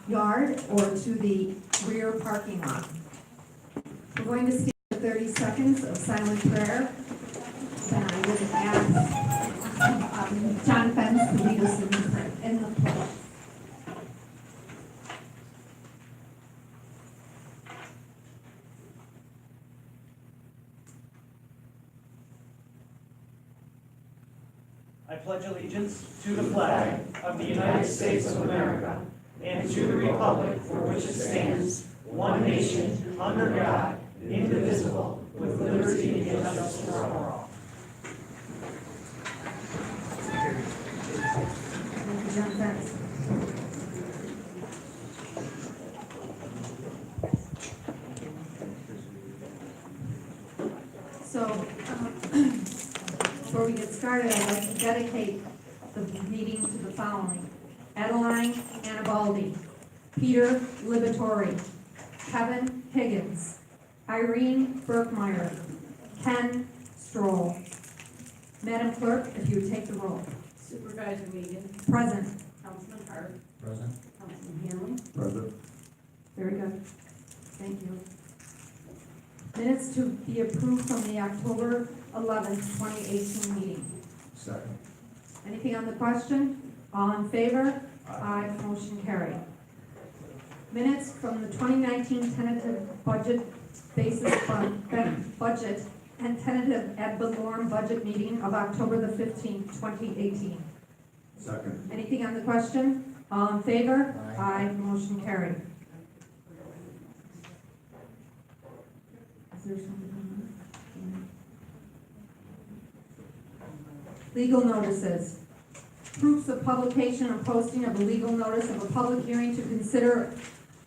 yard or to the rear parking lot. We're going to stand for 30 seconds of silent prayer. Then I would ask John Fence to lead us in the prayer, in the pledge. I pledge allegiance to the flag of the United States of America and to the republic for which it stands, one nation, under God, indivisible, with liberty and justice for all. Thank you, John Fence. So, before we get started, I'd like to dedicate the meeting to the following: Adeline Anabaldi, Peter Libatori, Kevin Higgins, Irene Berkmeyer, Ken Stroll. Madam Clerk, if you would take the roll. Supervisor Megan. Present. Councilman Hart. Present. Councilman Hanley. Present. Very good. Thank you. Minutes to be approved from the October 11th, 2018 meeting. Second. Anything on the question? All in favor? Aye. Motion carried. Minutes from the 2019 tentative budget basis budget and tentative ad valorem budget meeting of October the 15th, 2018. Second. Anything on the question? All in favor? Aye. Motion carried. Is there something on that? Legal notices. Proofs of publication or posting of a legal notice of a public hearing to consider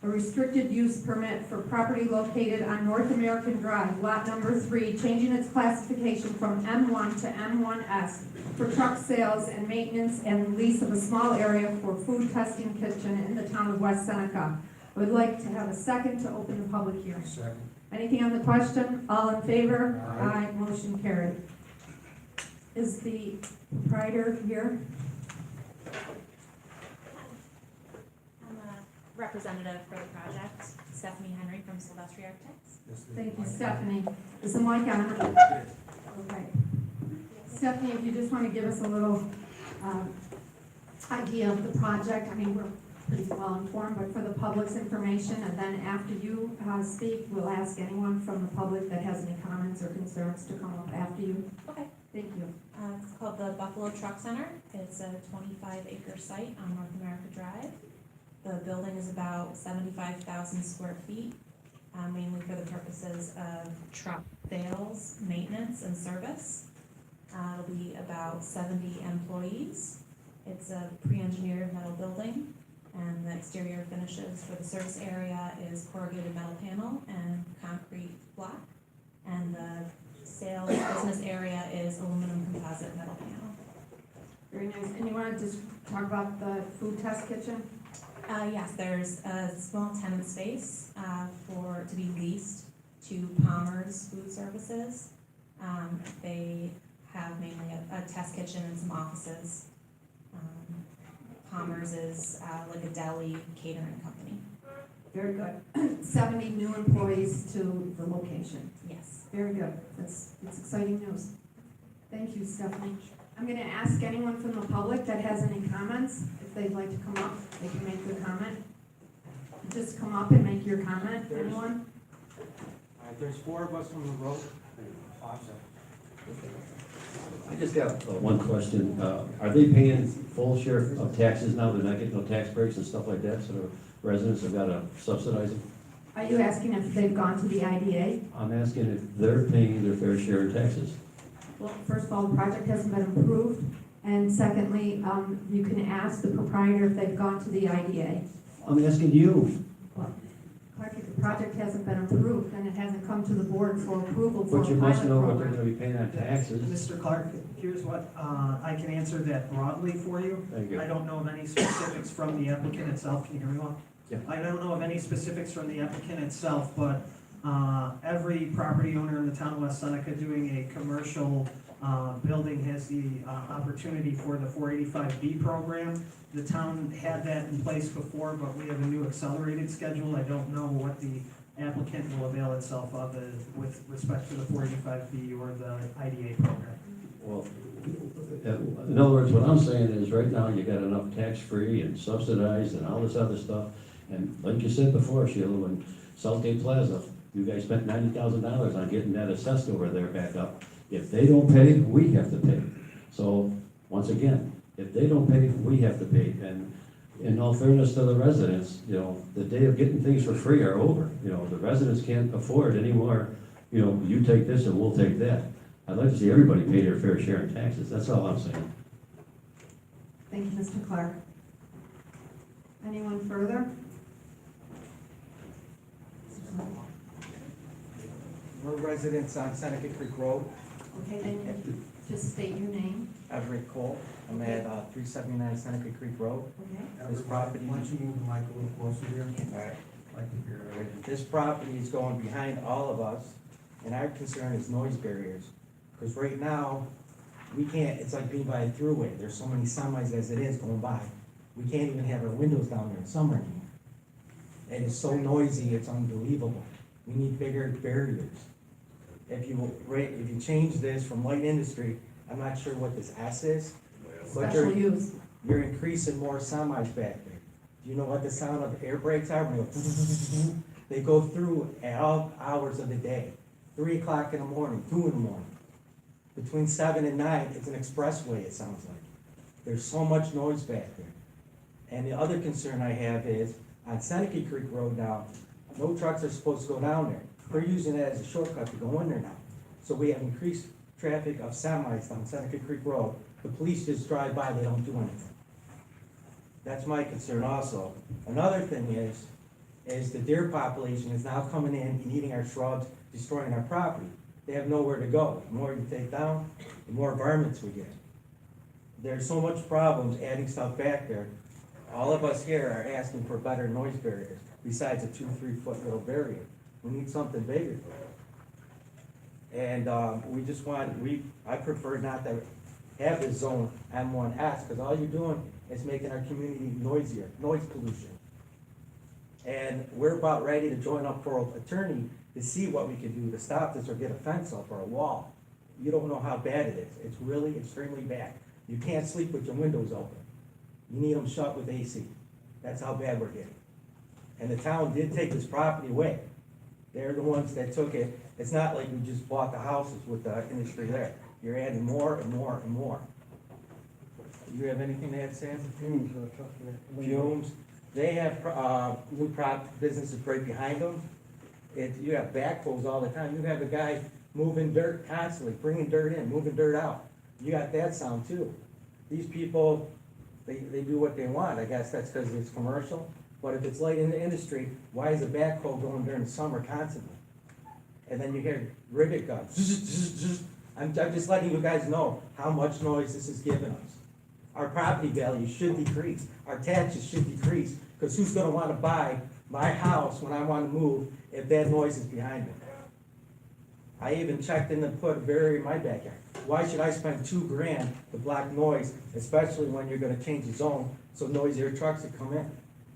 a restricted use permit for property located on North American Drive, lot number 3, changing its classification from M1 to M1S for truck sales and maintenance and lease of a small area for food testing kitchen in the town of West Seneca. I would like to have a second to open the public hearing. Second. Anything on the question? All in favor? Aye. Motion carried. Is the proprietor here? I'm a representative for the project, Stephanie Henry from Silvestri Architects. Thank you, Stephanie. Is the mic on? Okay. Stephanie, if you just want to give us a little idea of the project. I mean, we're pretty well informed, but for the public's information, and then after you speak, we'll ask anyone from the public that has any comments or concerns to come up after you. Okay. Thank you. It's called the Buffalo Truck Center. It's a 25-acre site on North America Drive. The building is about 75,000 square feet, mainly for the purposes of truck sales, maintenance, and service. It'll be about 70 employees. It's a pre-engineered metal building, and the exterior finishes for the service area is corrugated metal panel and concrete block, and the sales business area is aluminum composite metal panel. Very nice. And you want to just talk about the food test kitchen? Yes, there's a small tenant space to be leased to Palmer's Food Services. They have mainly a test kitchen and some offices. Palmer's is like a deli catering company. Very good. 70 new employees to the location. Yes. Very good. That's exciting news. Thank you, Stephanie. I'm going to ask anyone from the public that has any comments, if they'd like to come up, they can make their comment. Just come up and make your comment. Anyone? All right, there's 4 of us from the road. I just got one question. Are they paying full share of taxes now? They're not getting no tax breaks and stuff like that, so the residents have got to subsidize them? Are you asking if they've gone to the IDA? I'm asking if they're paying their fair share in taxes. Well, first of all, the project hasn't been approved. And secondly, you can ask the proprietor if they've gone to the IDA. I'm asking you, Well, Clark, if the project hasn't been approved, then it hasn't come to the board for approval for a but you must pilot know what they're program. going to be paying on taxes. Mr. Clark, here's what, I can answer that broadly for you. Thank you. I don't know of any specifics from the applicant itself. Can you hear me well? Yeah. I don't know of any specifics from the applicant itself, but every property owner in the town of West Seneca doing a commercial building has the opportunity for the 485B program. The town had that in place before, but we have a new accelerated schedule. I don't know what the applicant will avail itself of with respect to the 485B or the IDA program. Well, in other words, what I'm saying is, right now, you got enough tax-free and subsidized and all this other stuff. And like you said before, Sheila, when Southgate Plaza, you guys spent $90,000 on getting that assessed over there back up. If they don't pay, we have to pay. So, once again, if they don't pay, we have to pay. And in all fairness to the residents, you know, the day of getting things for free are over. You know, the residents can't afford anymore, you know, you take this and we'll take that. I'd like to see everybody pay their fair share in taxes, that's all I'm saying. Thank you, Mr. Clark. Anyone further? We're residents on Seneca Creek Road, Okay, and just state your name. Everett Cole. I'm at 379 Seneca Creek Road. Okay. This property, Why don't you move the mic a little closer here? Alright. Like to hear it. This property is going behind all of us, and our concern is noise barriers. Because right now, we can't, it's like being by a throughway, there's so many semis as it is going by. We can't even have our windows down there in summer anymore. And it's so noisy, it's unbelievable. We need bigger barriers. If you change this from light industry, I'm not sure what this S is, but Special use. you're increasing more semis back there. Do you know what the sound of air brakes are? When they go through at all hours of the day, 3 o'clock in the morning, 2 in the morning. Between 7 and 9, it's an expressway, it sounds like. There's so much noise back there. And the other concern I have is, on Seneca Creek Road now, no trucks are supposed to go down there. They're using it as a shortcut to go in there now. So we have increased traffic of semis down Seneca Creek Road. The police just drive by, they don't do anything. That's my concern also. Another thing is the deer population is now coming in and eating our shrubs, destroying our property. They have nowhere to go. The more you take down, the more varmints we get. There's so much problems adding stuff back there. All of us here are asking for better noise barriers, besides a 2-3 foot little barrier. We need something bigger. And we just want, I prefer not to have this zone M1S, because all you're doing is making our community noisier, noise pollution. And we're about ready to join up for an attorney to see what we can do to stop this or get a fence up or a wall. You don't know how bad it is. It's really extremely bad. You can't sleep with your windows open. You need them shut with AC. That's how bad we're getting. And the town did take this property away. They're the ones that took it. It's not like we just bought the houses with the industry there. You're adding more and more and more. Do you have anything to add, Sam? Fumes. They have new businesses right behind them. You have backhoes all the time. You have a guy moving dirt constantly, bringing dirt in, moving dirt out. You got that sound too. These people, they do what they want. I guess that's because it's commercial. But if it's light in the industry, why is a backhoe going during the summer constantly? And then you hear rivet guns. I'm just letting you guys know how much noise this is giving us. Our property value should decrease. Our taxes should decrease. Because who's gonna wanna buy my house when I wanna move if that noise is behind me? I even checked in to put a barrier in my backyard. Why should I spend $2,000 to block noise, especially when you're gonna change the zone so noisier trucks will come in?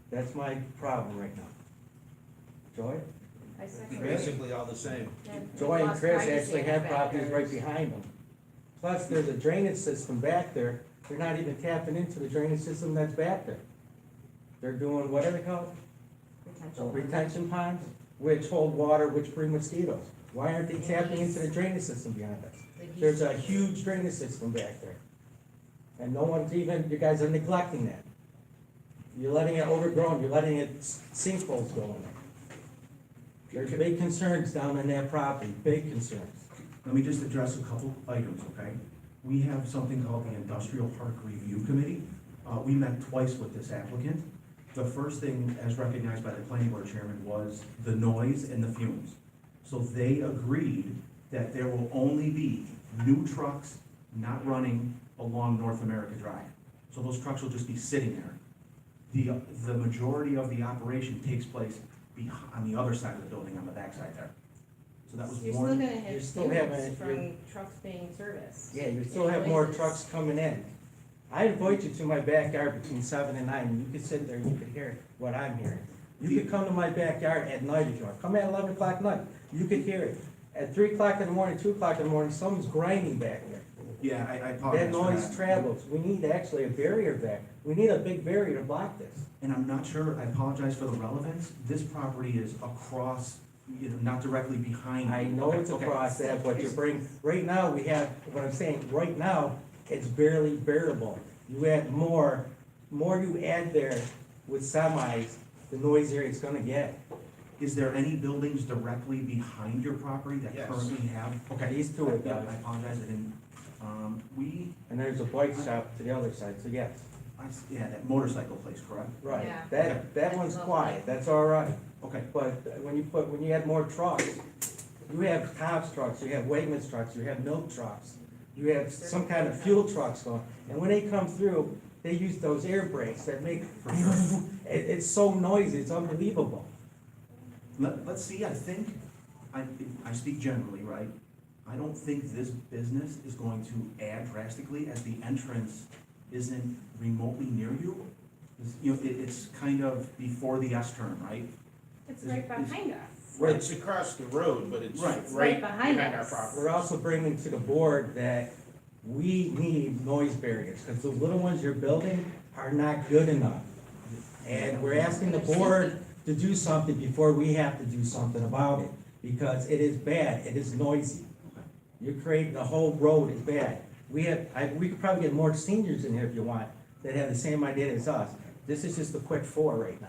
That's my problem right now. Joy? I second. Basically all the same. Joy and Chris actually have properties right behind them. Plus, there's a drainage system back there. They're not even tapping into the drainage system that's back there. They're doing, what are they called? Retention ponds, which hold water, which bring mosquitoes. Why aren't they tapping into the drainage system behind us? There's a huge drainage system back there. And no one's even, you guys are neglecting that. You're letting it overgrown, you're letting it sinkholes go in there. There's big concerns down in that property, big concerns. Let me just address a couple items, okay? We have something called the Industrial Park Review Committee. We met twice with this applicant. The first thing, as recognized by the planning board chairman, was the noise and the fumes. So they agreed that there will only be new trucks not running along North America Drive. So those trucks will just be sitting there. The majority of the operation takes place on the other side of the building, on the back side there. So that was You're still one. gonna You're have still students having- from trucks being serviced. Yeah, you still and have more noises. trucks coming in. I invite you to my backyard between 7 and 9, and you could sit there and you could hear what I'm hearing. You could come to my backyard at night if you want, come at 11 o'clock at night, you could hear it. At 3 o'clock in the morning, 2 o'clock in the morning, someone's grinding back there. Yeah, I apologize That for noise that. travels, we need actually a barrier back, we need a big barrier to block this. And I'm not sure, I apologize for the relevance, this property is across, you know, not directly behind. I know it's Okay. across that, but right now, we have, what I'm saying, right now, it's barely bearable. You add more you add there with semis, the noisier it's gonna get. Is there any buildings directly behind your property that Yes. currently have? Okay. These two are Yeah, done. I apologize, I didn't, And there's a bike shop to the other side, so yes. yeah, that motorcycle place, correct? Right, Yeah. that one's quiet, that's all right. Okay, But when you add more trucks, you have Cobb's trucks, you have Wegmans trucks, you have milk trucks, you have some kind of fuel trucks going. And when they come through, they use those air brakes that make, it's so noisy, it's unbelievable. let's see, I speak generally, right? I don't think this business is going to add drastically as the entrance isn't remotely near you. You know, it's kind of before the S turn, right? It's right behind us. Right. It's across the road, but it's Right. It's right behind behind our us. property. We're also bringing to the board that we need noise barriers, because the little ones you're building are not good enough. And we're asking the board to do something before we have to do something about it, because it is bad, it is noisy. You're creating, the whole road is bad. We could probably get more seniors in here if you want, that have the same idea as us. This is just a quick 4 right now.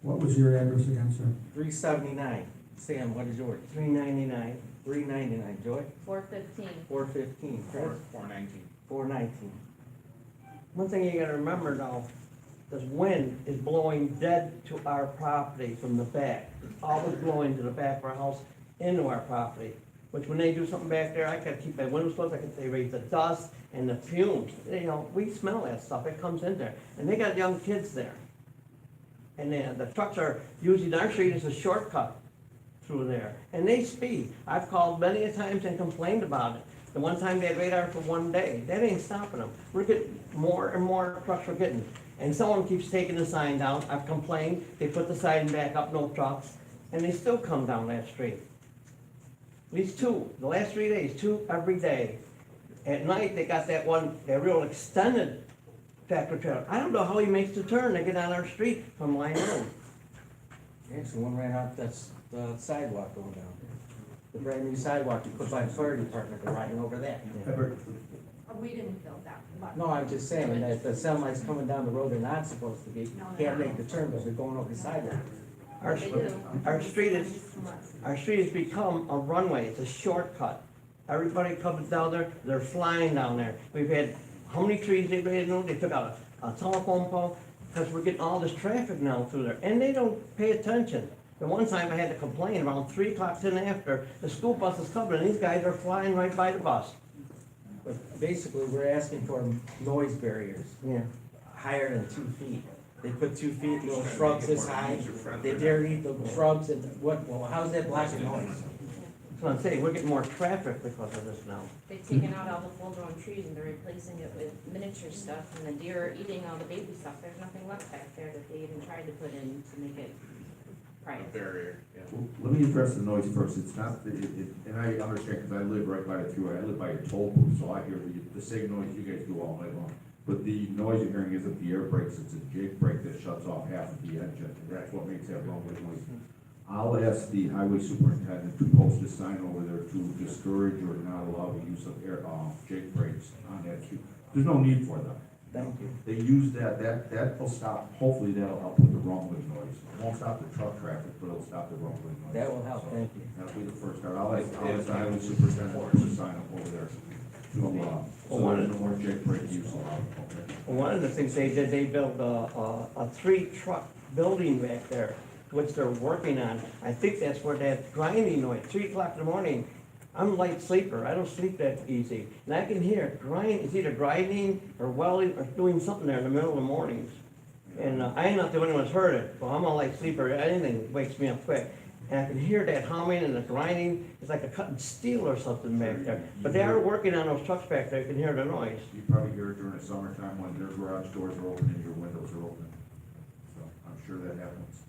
What was your address again, sir? 379. Sam, what is yours? 399, 399. Joy? 415. 415. Chris? 419. 419. one thing you gotta remember though, this wind is blowing dead to our property from the back. It's always blowing to the back of our house into our property. Which when they do something back there, I gotta keep my windows closed, I can say raise the dust and the fumes. You know, we smell that stuff, it comes in there. And they got young kids there. And then the trucks are using our street as a shortcut through there. And they speed. I've called many a times and complained about it. The one time they had radar for one day, that ain't stopping them. We're getting more and more trucks we're getting. And someone keeps taking the sign down. I've complained, they put the sign back up, no trucks, and they still come down that street. At least 2, the last 3 days, 2 every day. At night, they got that real extended tractor trailer. I don't know how he makes the turn to get on our street from Line Road. There's the one right out, that's the sidewalk going down. The brand new sidewalk you put by the fire department, they're riding over that. We didn't build that. but- No, I'm just saying that the semis coming down the road they're not supposed to be, can't make the turn, but they're going over the sidewalk. Our, They do. our street has become a runway, it's a shortcut. Everybody comes down there, they're flying down there. We've had, how many trees they removed? They took out a telephone pole, because we're getting all this traffic now through there, and they don't pay attention. The one time I had to complain around 3 o'clock, 10 after, the school bus is coming, and these guys are flying right by the bus. But basically, we're asking for noise barriers, Yeah. higher than 2 feet. They put 2 feet, little shrubs this high, they dare eat the shrubs and well, how's that blocking noise? That's what I'm saying, we're getting more traffic because of this now. They've taken out all the full-grown trees and they're replacing it with miniature stuff, and the deer are eating all the baby stuff. There's nothing left back there that they even tried to put in to make it A private. barrier, yeah. Well, let me address the noise first, it's not, and I understand, because I live right by the thruway, I live by a toll booth, so I hear the same noise you guys do all night long. But the noise you're hearing isn't the air brakes, it's a jig brake that shuts off half of the engine, and that's what makes that rumbling noise. I'll ask the highway superintendent to post a sign over there to discourage or not allow the use of jig brakes on that street. There's no need for them. Thank you. They use that will stop, hopefully that'll help with the rumbling noise. It won't stop the truck traffic, but it'll stop the rumbling noise. That will help, thank you. That'll be the first start. I'll ask the highway superintendent to sign up over there to, so there's no more jig brake use allowed. Okay. One of the things they did, they built a 3-truck building back there, which they're working on. I think that's where that grinding noise, 3 o'clock in the morning. I'm a light sleeper, I don't sleep that easy. And I can hear it's either grinding or welding or doing something there in the middle of the mornings. And I'm not the only one who's heard it, but I'm a light sleeper, anything wakes me up quick. And I can hear that humming and the grinding, it's like a cutting steel or something back there. But they are working on those trucks back there, you can hear the noise. You probably hear it during the summertime when their garage doors are open and your windows are open. So I'm sure that happens.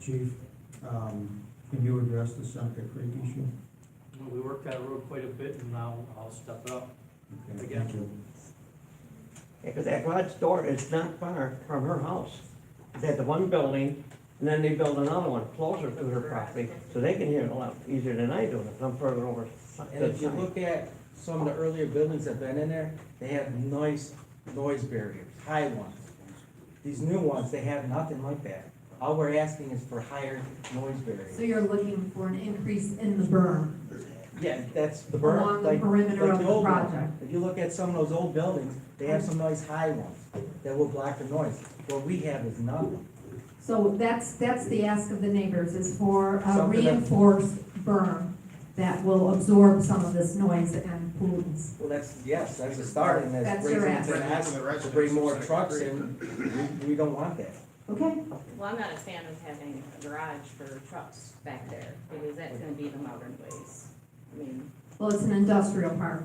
Chief, can you address the Seneca Creek issue? We worked that road quite a bit, and now I'll step it up. Okay, Again. thank you. Yeah, 'cause that garage door is not far from her house. They had the one building, and then they built another one closer to her property, so they can hear it a lot easier than I do, if I'm further over. And if you look at some of the earlier buildings that have been in there, they have noise barriers, high ones. These new ones, they have nothing like that. All we're asking is for higher noise So barriers. you're looking for an increase in the berm Yeah, that's the along burn, the like, perimeter like of the the old one. project? If you look at some of those old buildings, they have some nice high ones that will block the noise. What we have is nothing. So that's the ask of the neighbors, is for a Something that- reinforced berm that will absorb some of this noise and pollutants. Well, that's a start, and That's that's your raising ask. to ask to bring more trucks in. We don't want that. Okay? Well, I'm not a fan of having a garage for trucks back there, because that's gonna be the modern ways. I mean, Well, it's an industrial park,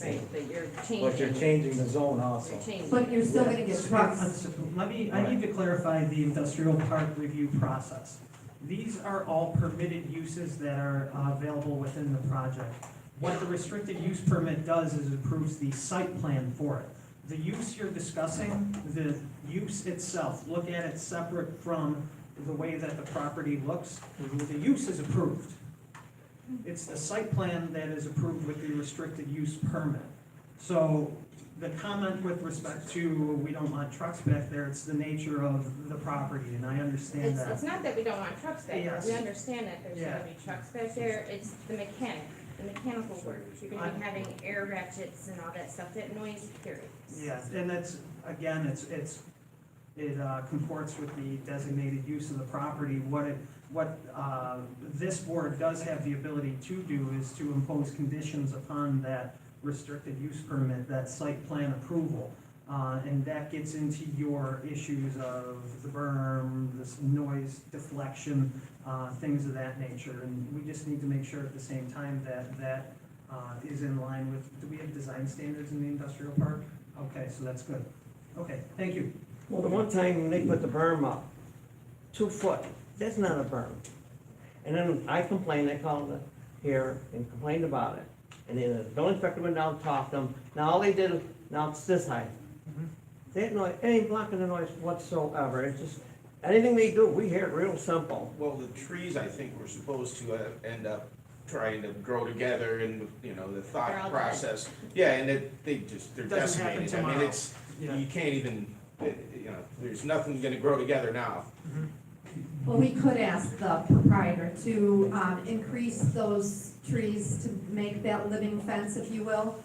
right, but you're changing. But you're changing the zone also. You're changing. but you're still gonna get trucks. I need to clarify the industrial park review process. These are all permitted uses that are available within the project. What the restricted use permit does is approves the site plan for it. The use you're discussing, the use itself, look at it separate from the way that the property looks. The use is approved. It's the site plan that is approved with the restricted use permit. So the comment with respect to, we don't want trucks back there, it's the nature of the property, and I understand It's that. not that we don't want trucks back there, Yes. we understand that there's Yeah. gonna be trucks back there, it's the mechanical work. You're gonna be having air ratchets and all that stuff, that noise carries. Yes, and that's, again, it comports with the designated use of the property. What this board does have the ability to do is to impose conditions upon that restricted use permit, that site plan approval. And that gets into your issues of the berm, this noise deflection, things of that nature. And we just need to make sure at the same time that is in line with, do we have design standards in the industrial park? Okay, so that's good. Okay, thank you. Well, the one time they put the berm up, 2 foot, that's not a berm. And then I complained, I called it here and complained about it. And then the building inspector went down, talked to them, now all they did, now it's this high. That noise, it ain't blocking the noise whatsoever, it's just, anything they do, we hear it real simple. Well, the trees, I think, were supposed to end up trying to grow together and, the They're all thought dead. process. Yeah, and they're Doesn't happen decimated. I mean, tomorrow. it's, Yeah. you can't even, there's nothing gonna grow together now. Well, we could ask the proprietor to increase those trees to make that living fence, if you will.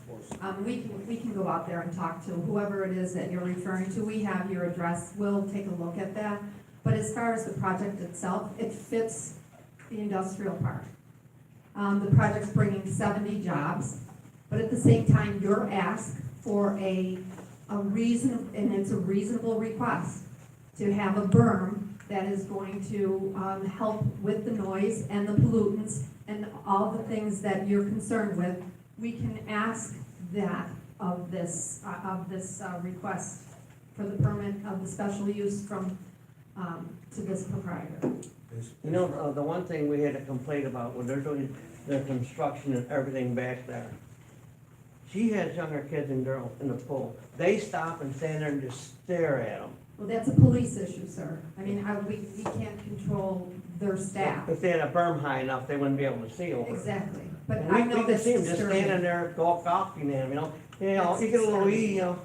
We can go out there and talk to whoever it is that you're referring to. We have your address. We'll take a look at that. But as far as the project itself, it fits the industrial park. The project's bringing 70 jobs, but at the same time, your ask for a reason, and it's a reasonable request, to have a berm that is going to help with the noise and the pollutants and all the things that you're concerned with. We can ask that of this request for the permit of the special use from, to this proprietor. You know, the one thing we had a complaint about, when they're doing their construction and everything back there, she has younger kids and girls in the pool. They stop and stand there and just stare at them. Well, that's a police issue, sir. I mean, we can't control their staff. If they had a berm high enough, they wouldn't be able to see over it. Exactly. But And I we know can that's see them just standing disturbing. there, gawking at them, you know? That's You get a little, disturbing.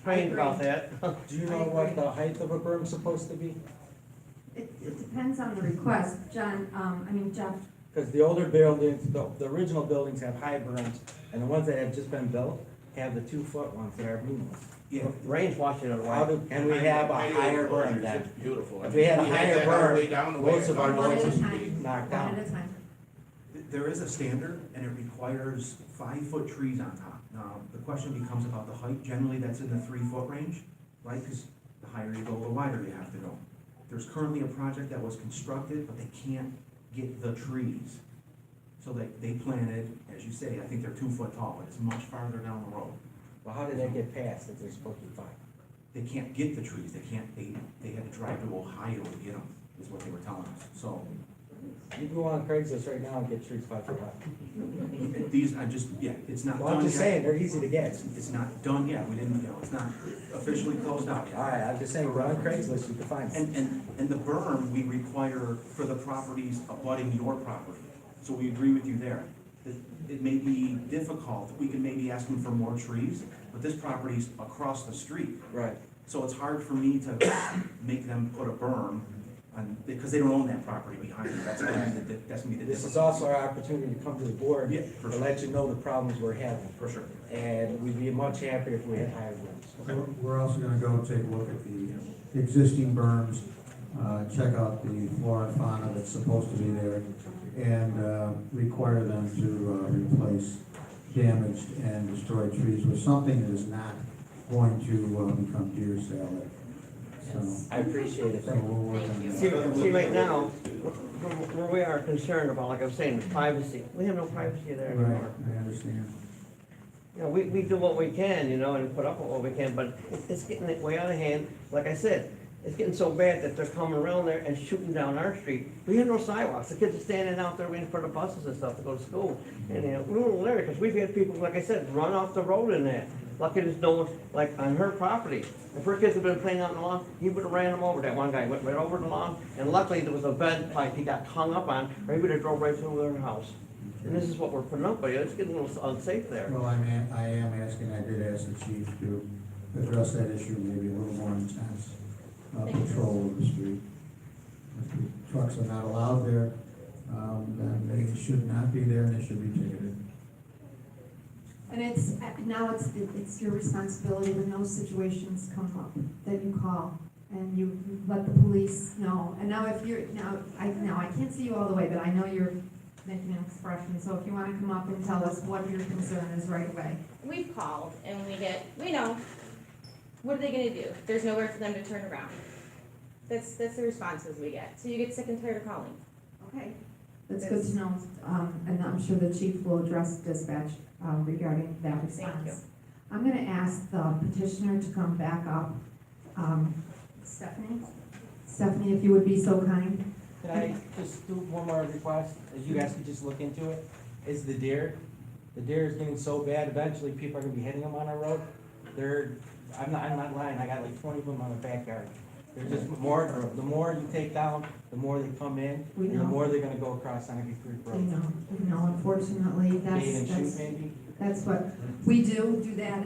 trained about that. Do you know what the height of a berm's supposed to be? It depends on the request, John, Jeff. Because the older buildings, the original buildings have high berms, and the ones that have just been built have the 2-foot ones that are beamless. Yeah, Rain's washing it How away. can we have a higher berm It's then? beautiful. If we had a We higher that all the way berm, down the way most of our One at noise a would time. be knocked One at down. a time. there is a standard, and it requires 5-foot trees on top. Now, the question becomes about the height, generally that's in the 3-foot range, right? Because the higher you go, the wider you have to go. there's currently a project that was constructed, but they can't get the trees. So they planted, as you say, I think they're 2 foot tall, but it's much farther down the road. Well, how did that get passed if they're supposed to be fine? They can't get the trees, they had to drive to Ohio to get them, is what they were telling us, so. You go on Craigslist right now and get trees 5 foot high. These, it's not done yet. Well, I'm just saying, they're easy to get. It's not done yet, we didn't, it's not officially closed out yet. All right, I'm just saying, go on Craigslist, you can find it. And the berm, we require for the properties abutting your property, so we agree with you there. It may be difficult, we can maybe ask them for more trees, but this property's across the street. Right. So it's hard for me to make them put a berm on, because they don't own that property behind them, that's gonna be the difficult. This is also our opportunity to come to the board Yeah, for to sure. let you know the problems we're having. For sure. And we'd be much happier if we had higher rooms. We're also gonna go take a look at the existing berms, check out the flora and fauna that's supposed to be there, and require them to replace damaged and destroyed trees with something that is not going to become deer salad. So, I appreciate it, so thank you. we'll work on that. See, right now, where we are concerned about, like I was saying, privacy, we have no privacy there Right, anymore. I understand. You know, we do what we can, you know, and put up with what we can, but it's getting way out of hand. Like I said, it's getting so bad that they're coming around there and shooting down our street. We have no sidewalks. The kids are standing out there waiting for the buses and stuff to go to school. And, you know, we're a little leery, because we've had people, like I said, run off the road in that. Lucky there's no one, like, on her property. If her kids had been playing out in the lawn, he would've ran them over. That one guy went right over the lawn, and luckily there was a bed pipe he got hung up on, or he would've drove right through their house. And this is what we're putting up with. It's getting a little unsafe there. Well, I am asking, I did ask the chief to address that issue, maybe a little more intense, patrol of the street. If the trucks are not allowed there, then they should not be there, and they should be ticketed. And it's your responsibility when those situations come up, that you call and you let the police know. And now I can't see you all the way, but I know you're making an expression, so if you wanna come up and tell us what your concern is right away. We've called and we know, what are they gonna do? There's nowhere for them to turn around. That's the responses we get, so you get sick and tired of calling. Okay. That's good to know, and I'm sure the chief will address dispatch regarding that response. Thank you. I'm gonna ask the petitioner to come back up. Stephanie, if you would be so kind. Can I just do one more request, as you guys could just look into it, is the deer. The deer is getting so bad, eventually people are gonna be hitting them on our road. I'm not lying, I got like 20 of them on the backyard. They're just more, the more you take down, the more they come in, We and the know. more they're gonna go across Seneca Creek You Road. know, unfortunately, Bait and shoot maybe? that's what, we do that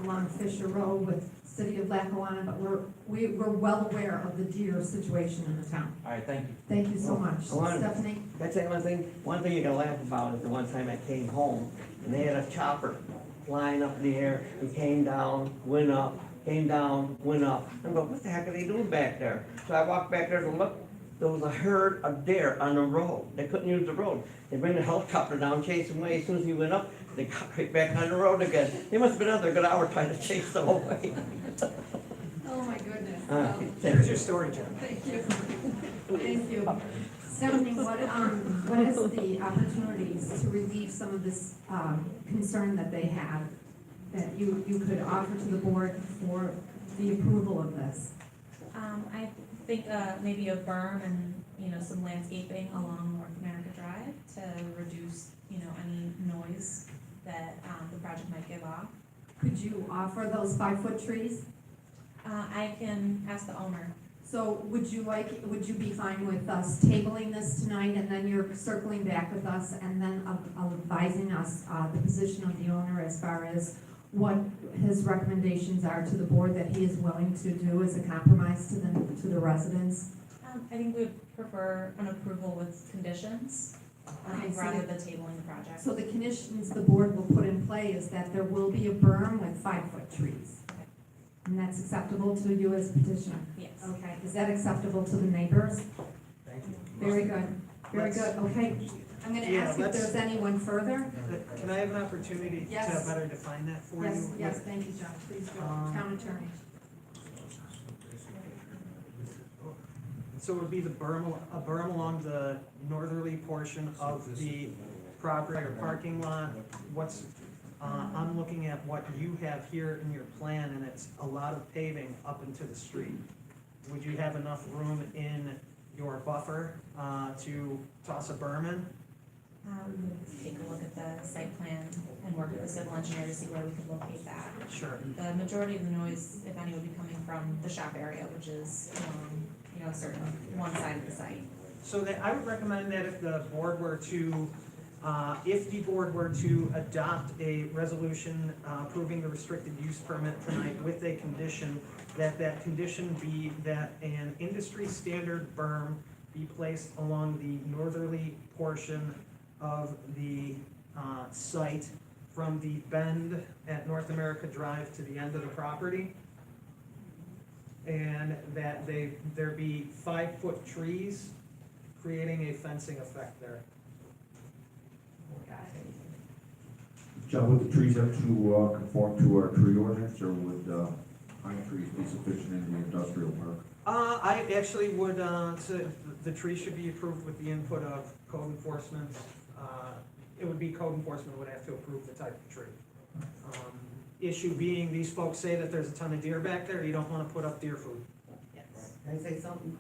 along Fisher Road with City of Lackawanna, but we're well aware of the deer situation in the town. All right, thank you. Thank you so much. I wanted- Stephanie? Can I say one thing? One thing you can laugh about is the one time I came home, and they had a chopper flying up in the air. It came down, went up, came down, went up. I'm going, what the heck are they doing back there? So I walked back there to look. There was a herd of deer on the road. They couldn't use the road. They bring the helicopter down, chase them away. As soon as he went up, they got right back on the road again. They must have been out there a good hour trying to chase them away. Oh, my goodness. There's your story, John. Thank you. Thank you. Stephanie, what is the opportunities to relieve some of this concern that they have, that you could offer to the board for the approval of this? I think maybe a berm and, you know, some landscaping along North America Drive to reduce, you know, any noise that the project might give off. Could you offer those 5-foot trees? I can ask the owner. So would you be fine with us tabling this tonight, and then you're circling back with us, and then advising us the position of the owner as far as what his recommendations are to the board that he is willing to do as a compromise to the residents? I think we would prefer an approval with conditions, Okay, so rather the- than tabling the project. So the conditions the board will put in play is that there will be a berm with 5-foot trees. And that's acceptable to you as petitioner? Yes. Okay, is that acceptable to the neighbors? Thank you. Very good, very good, okay. I'm gonna Yeah, ask if let's- there's anyone further. Can I have an opportunity to Yes. better define that for you? Yes, thank you, John, please go, town attorney. So it would be a berm along the northerly portion of the property or parking lot. I'm looking at what you have here in your plan, and it's a lot of paving up into the street. Would you have enough room in your buffer, to toss a berm in? We would take a look at the site plan and work with the civil engineer to see where we could locate that. Sure. The majority of the noise, if any, would be coming from the shop area, which is, a certain one side of the site. So that, I would recommend that if the board were to, adopt a resolution approving the restricted use permit tonight with a condition, that condition be that an industry standard berm be placed along the northerly portion of the site from the bend at North America Drive to the end of the property. And that there be 5-foot trees creating a fencing effect there. John, would the trees have to conform to our tree ordinance, or would pine trees be sufficient in the industrial park? I actually would, the tree should be approved with the input of code enforcement. It would be code enforcement would have to approve the type of tree. Issue being, these folks say that there's a ton of deer back there, you don't wanna put up deer food. Can I say something?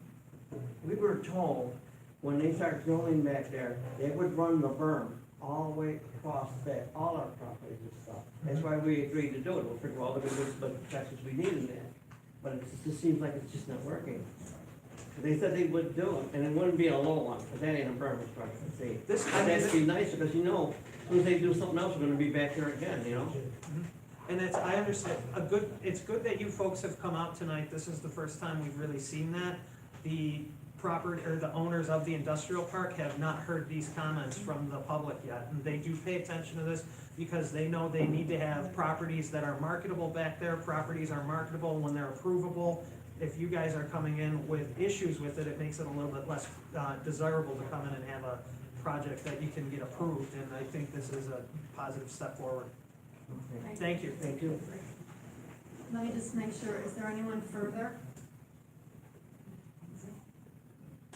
We were told, when they started drilling back there, they would run the berm all the way across back, all our properties and stuff. That's why we agreed to do it, we'll figure all the good protections we need in there. But it just seems like it's just not working. They said they would do it, and it wouldn't be a low one, because that ain't a berm, as far as I can see. That'd be nicer, because as soon as they do something else, we're gonna be back there again, And I understand, it's good that you folks have come out tonight, this is the first time we've really seen that. The the owners of the industrial park have not heard these comments from the public yet, and they do pay attention to this, because they know they need to have properties that are marketable back there, properties are marketable when they're approvable. If you guys are coming in with issues with it, it makes it a little bit less desirable to come in and have a project that you can get approved, and I think this is a positive step forward. Thank you. Thank you. Let me just make sure, is there anyone further?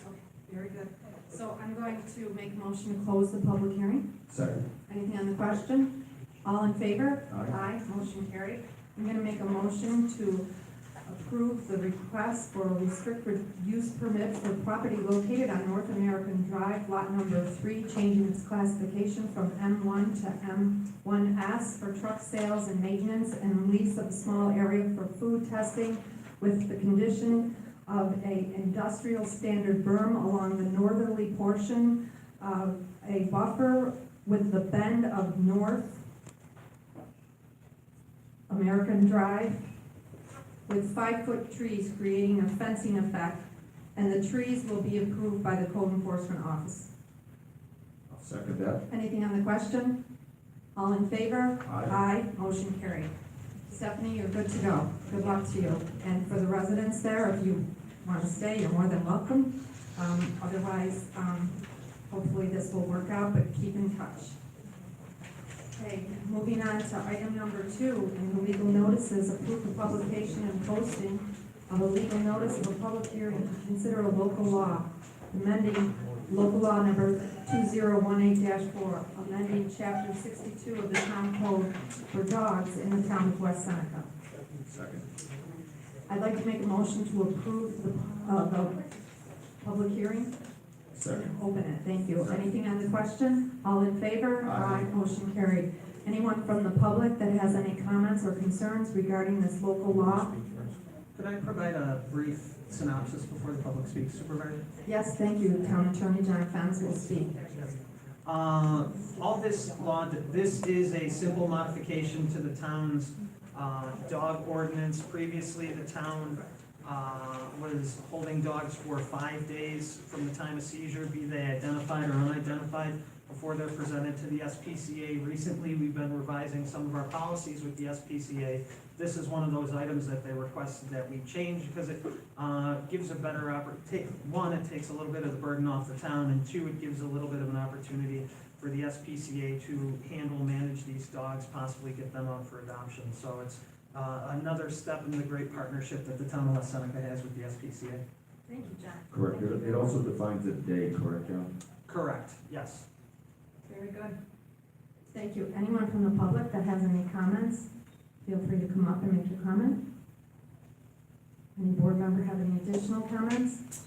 Okay, very good. So I'm going to make a motion to close the public hearing. Second. Anything on the question? All in favor? Aye. Motion carried. I'm gonna make a motion to approve the request for a restricted use permit for property located on North American Drive, lot number 3, changing its classification from M1 to M1S for truck sales and maintenance and lease of a small area for food testing with the condition of a industrial standard berm along the northerly portion of a buffer with the bend of North American Drive with 5-foot trees creating a fencing effect, and the trees will be approved by the code enforcement office. I'll second that. Anything on the question? All in favor? Aye. Motion carried. Stephanie, you're good to go. Good luck to you. And for the residents there, if you want to stay, you're more than welcome. Otherwise, hopefully this will work out, but keep in touch. Okay, moving on to item number 2, in the legal notices, approve the publication and posting of a legal notice of a public hearing to consider a local law, amending local law number 2018-4, amending chapter 62 of the town code for dogs in the town of West Seneca. Second. I'd like to make a motion to approve the public hearing. Second. Open it, thank you. Anything on the question? All in favor? Aye. Motion carried. Anyone from the public that has any comments or concerns regarding this local law? Could I provide a brief synopsis before the public speaks, Supervisor? Yes, thank you. Town Attorney John Fens will speak. All this law, this is a simple modification to the town's dog ordinance. Previously, the town was holding dogs for 5 days from the time of seizure, be they identified or unidentified, before they're presented to the SPCA. Recently, we've been revising some of our policies with the SPCA. This is one of those items that they requested that we change because it gives a better opportunity. One, it takes a little bit of the burden off the town, and 2, it gives a little bit of an opportunity for the SPCA to handle, manage these dogs, possibly get them out for adoption. So it's another step in the great partnership that the town of West Seneca has with the SPCA. Thank you, John. Correct, it also defines a day, correct, John? Correct, yes. Very good. Thank you. Anyone from the public that has any comments, feel free to come up and make your comment. Any board member have any additional comments?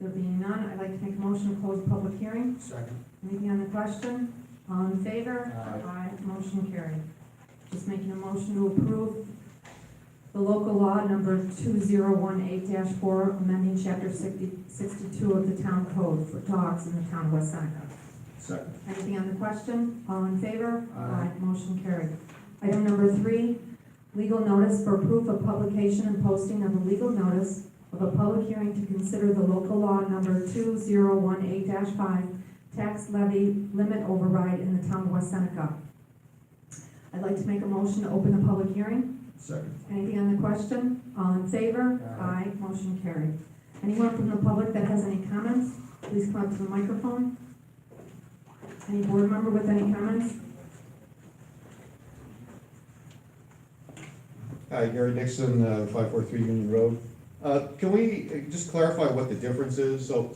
There being none, I'd like to make a motion to close the public hearing. Second. Anything on the question? All in favor? Aye. Motion carried. Just making a motion to approve the local law number 2018-4, amending chapter 62 of the town code for dogs in the town of West Seneca. Second. Anything on the question? All in favor? Aye. Motion carried. Item number 3, legal notice for proof of publication and posting of a legal notice of a public hearing to consider the local law number 2018-5, tax levy limit override in the town of West Seneca. I'd like to make a motion to open the public hearing. Second. Anything on the question? All in favor? Aye. Motion carried. Anyone from the public that has any comments, please come up to the microphone. Any board member with any comments? Hi, Gary Dixon, 543 Union Road. Can we just clarify what the difference is? So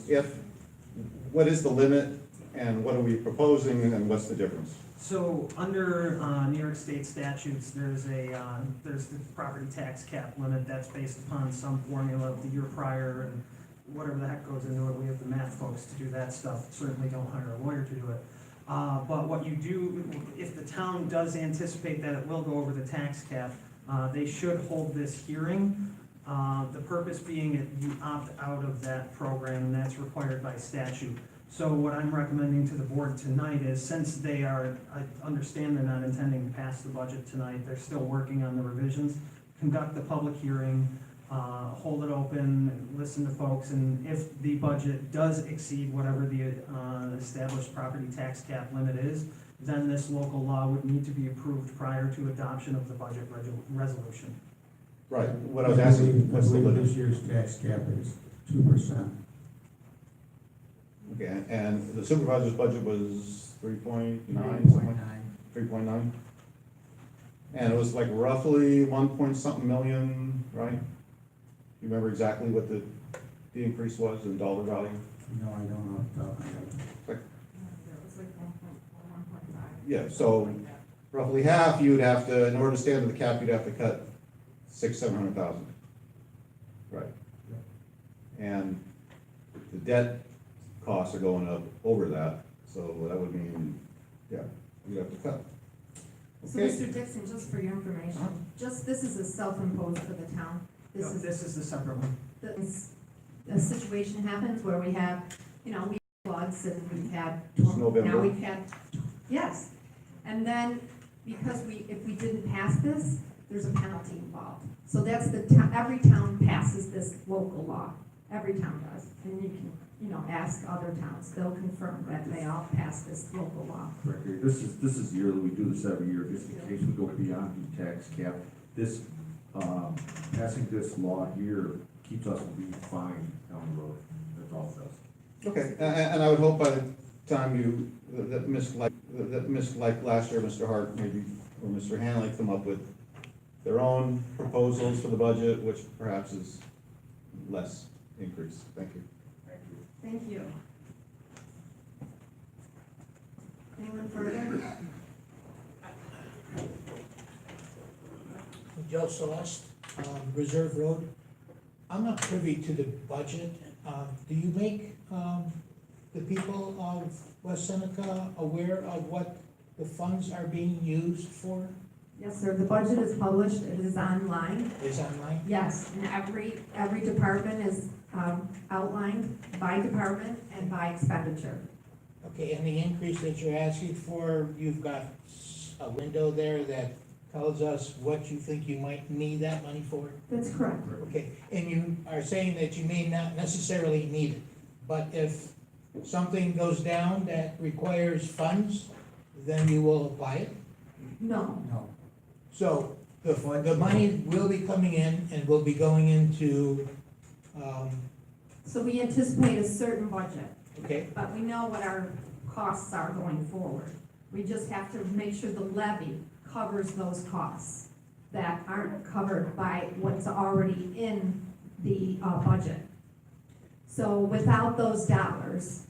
what is the limit and what are we proposing and what's the difference? So under New York State statutes, there's the property tax cap limit that's based upon some formula of the year prior and whatever the heck goes into it. We have the math folks to do that stuff. Certainly don't hire a lawyer to do it. But what you do, if the town does anticipate that it will go over the tax cap, they should hold this hearing. The purpose being that you opt out of that program, and that's required by statute. So what I'm recommending to the board tonight is, since I understand they're not intending to pass the budget tonight, they're still working on the revisions, conduct the public hearing, hold it open, listen to folks, and if the budget does exceed whatever the established property tax cap limit is, then this local law would need to be approved prior to adoption of the budget resolution. Right, what I was asking, what's the limit? This year's tax cap is 2%. Okay, and the supervisor's budget was 3.9, 3.9? And it was like roughly 1 point something million, right? You remember exactly what the increase was in dollar value? No, I don't know off the top of my head. It was like 1.5. Yeah, so roughly half, you'd have to, in order to stay under the cap, you'd have to cut 600,000-700,000. Right. And the debt costs are going up over that, so that would mean, yeah, you'd have to cut. So Okay. Mr. Dixon, just for your information, this is a self-imposed for the town. No, this is the separate one. A situation happens where we have, we have floods and we've had, November. now we've had, yes. And then, because if we didn't pass this, there's a penalty involved. So that's every town passes this local law. Every town does. And you can, ask other towns. They'll confirm that they all pass this local law. Correct. This is yearly, we do this every year, just in case we go beyond the tax cap. This, passing this law here keeps us from being fined down the road, that's all it does. Okay, and I would hope by the time that like last year, Mr. Hart maybe, or Mr. Hanley come up with their own proposals for the budget, which perhaps is less increase. Thank you. Thank you. Anyone further? Joe Celeste, Reserve Road. I'm not privy to the budget. Do you make the people of West Seneca aware of what the funds are being used for? Yes, sir. The budget is published. It is online. Is online? Yes, and every department is outlined by department and by expenditure. Okay, and the increase that you're asking for, you've got a window there that tells us what you think you might need that money for? That's correct. Okay, and you are saying that you may not necessarily need it, but if something goes down that requires funds, then you will apply it? No. No. So the money will be coming in and will be going into, So we anticipate a certain budget, okay, but we know what our costs are going forward. We just have to make sure the levy covers those costs that aren't covered by what's already in the budget. So without those dollars,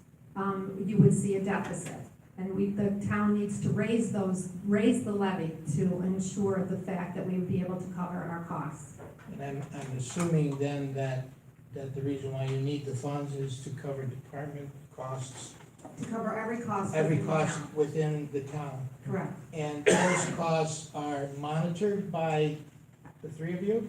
you would see a deficit. And the town needs to raise the levy to ensure the fact that we would be able to cover our costs. And I'm assuming then that the reason why you need the funds is to cover department costs, To cover every cost. every within the cost town. within the town. Correct. And those costs are monitored by the three of you?